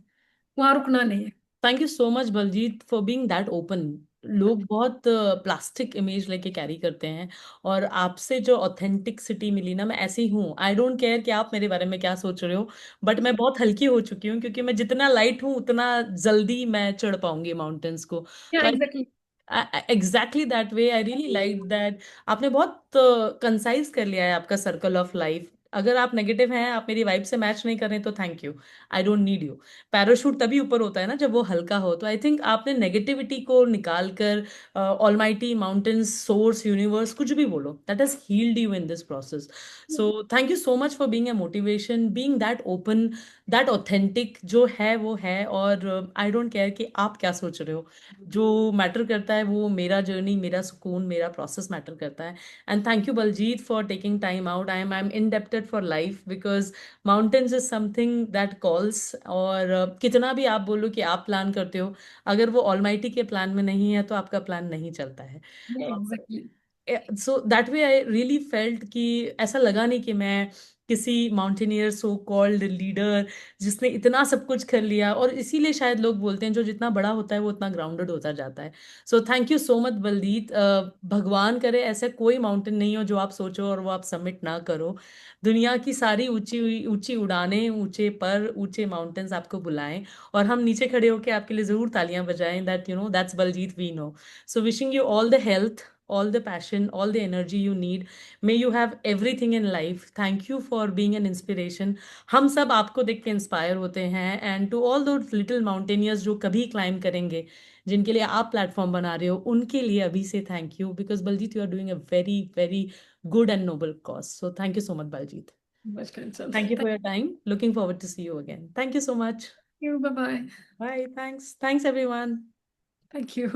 [SPEAKER 2] वहां रुकना नहीं है।
[SPEAKER 1] Thank you so much Baljeet for being that open. लोग बहुत प्लास्टिक इमेज लेके कैरी करते हैं, और आपसे जो ऑथेंटिसिटी मिली ना, मैं ऐसी हूँ। आई डोंट केयर कि आप मेरे बारे में क्या सोच रहे हो, बट मैं बहुत हल्की हो चुकी हूँ, क्योंकि मैं जितना लाइट हूँ उतना जल्दी मैं चढ़ पाऊंगी माउंटेन्स को।
[SPEAKER 2] या
[SPEAKER 1] तो
[SPEAKER 2] exactly.
[SPEAKER 1] Exactly that way I really like that. आपने बहुत कंसाइज कर लिया है आपका सर्कल ऑफ लाइफ। अगर आप नेगेटिव हैं, आप मेरी वाइब से मैच नहीं कर रहे, तो thank you. I don't need you. Parachute तभी ऊपर होता है ना जब वो हल्का हो। तो आई थिंक आपने नेगेटिविटी को निकाल कर ऑलमाइटी, माउंटेन्स, सोर्स, यूनिवर्स, कुछ भी बोलो, that has heeled you in this process. So thank you so much for being a motivation, being that open, that authentic. जो है वो है, और आई डोंट केयर कि आप क्या सोच रहे हो। जो मैटर करता है वो मेरा जर्नी, मेरा सुकून, मेरा प्रोसेस मैटर करता है। And thank you Baljeet for taking time out. I am indebted for life, because mountains is something that calls. और कितना भी आप बोलो कि आप प्लान करते हो, अगर वो ऑलमाइटी के प्लान में नहीं है तो आपका प्लान नहीं चलता है।
[SPEAKER 2] Exactly.
[SPEAKER 1] So that way I really felt कि ऐसा लगा नहीं कि मैं किसी माउंटेनियर सो कॉल्ड लीडर जिसने इतना सब कुछ कर लिया, और इसीलिए शायद लोग बोलते हैं जो जितना बड़ा होता है वो उतना ग्राउंडेड होता जाता है। So thank you so much Baljeet. भगवान करे ऐसा कोई माउंटेन नहीं हो जो आप सोचो और वो आप सबमिट ना करो। दुनिया की सारी ऊंची ऊंची उड़ानें, ऊंचे पर ऊंचे माउंटेन्स आपको बुलाएं, और हम नीचे खड़े होकर आपके लिए जरूर तालियां बजाएं, that you know that's Baljeet we know. So wishing you all the health, all the passion, all the energy you need. May you have everything in life. Thank you for being an inspiration. हम सब आपको देख के इंस्पायर होते हैं, and to all those little mountaineers जो कभी क्लाइम करेंगे, जिनके लिए आप प्लेटफॉर्म बना रहे हो, उनके लिए अभी से thank you, because Baljeet you are doing a very very good and noble cause. So thank you so much Baljeet.
[SPEAKER 2] Much concern.
[SPEAKER 1] Thank you for
[SPEAKER 2] Thank
[SPEAKER 1] your time. Looking forward to see you again. Thank you so much.
[SPEAKER 2] you. Bye bye.
[SPEAKER 1] Bye. Thanks. Thanks everyone.
[SPEAKER 2] Thank you.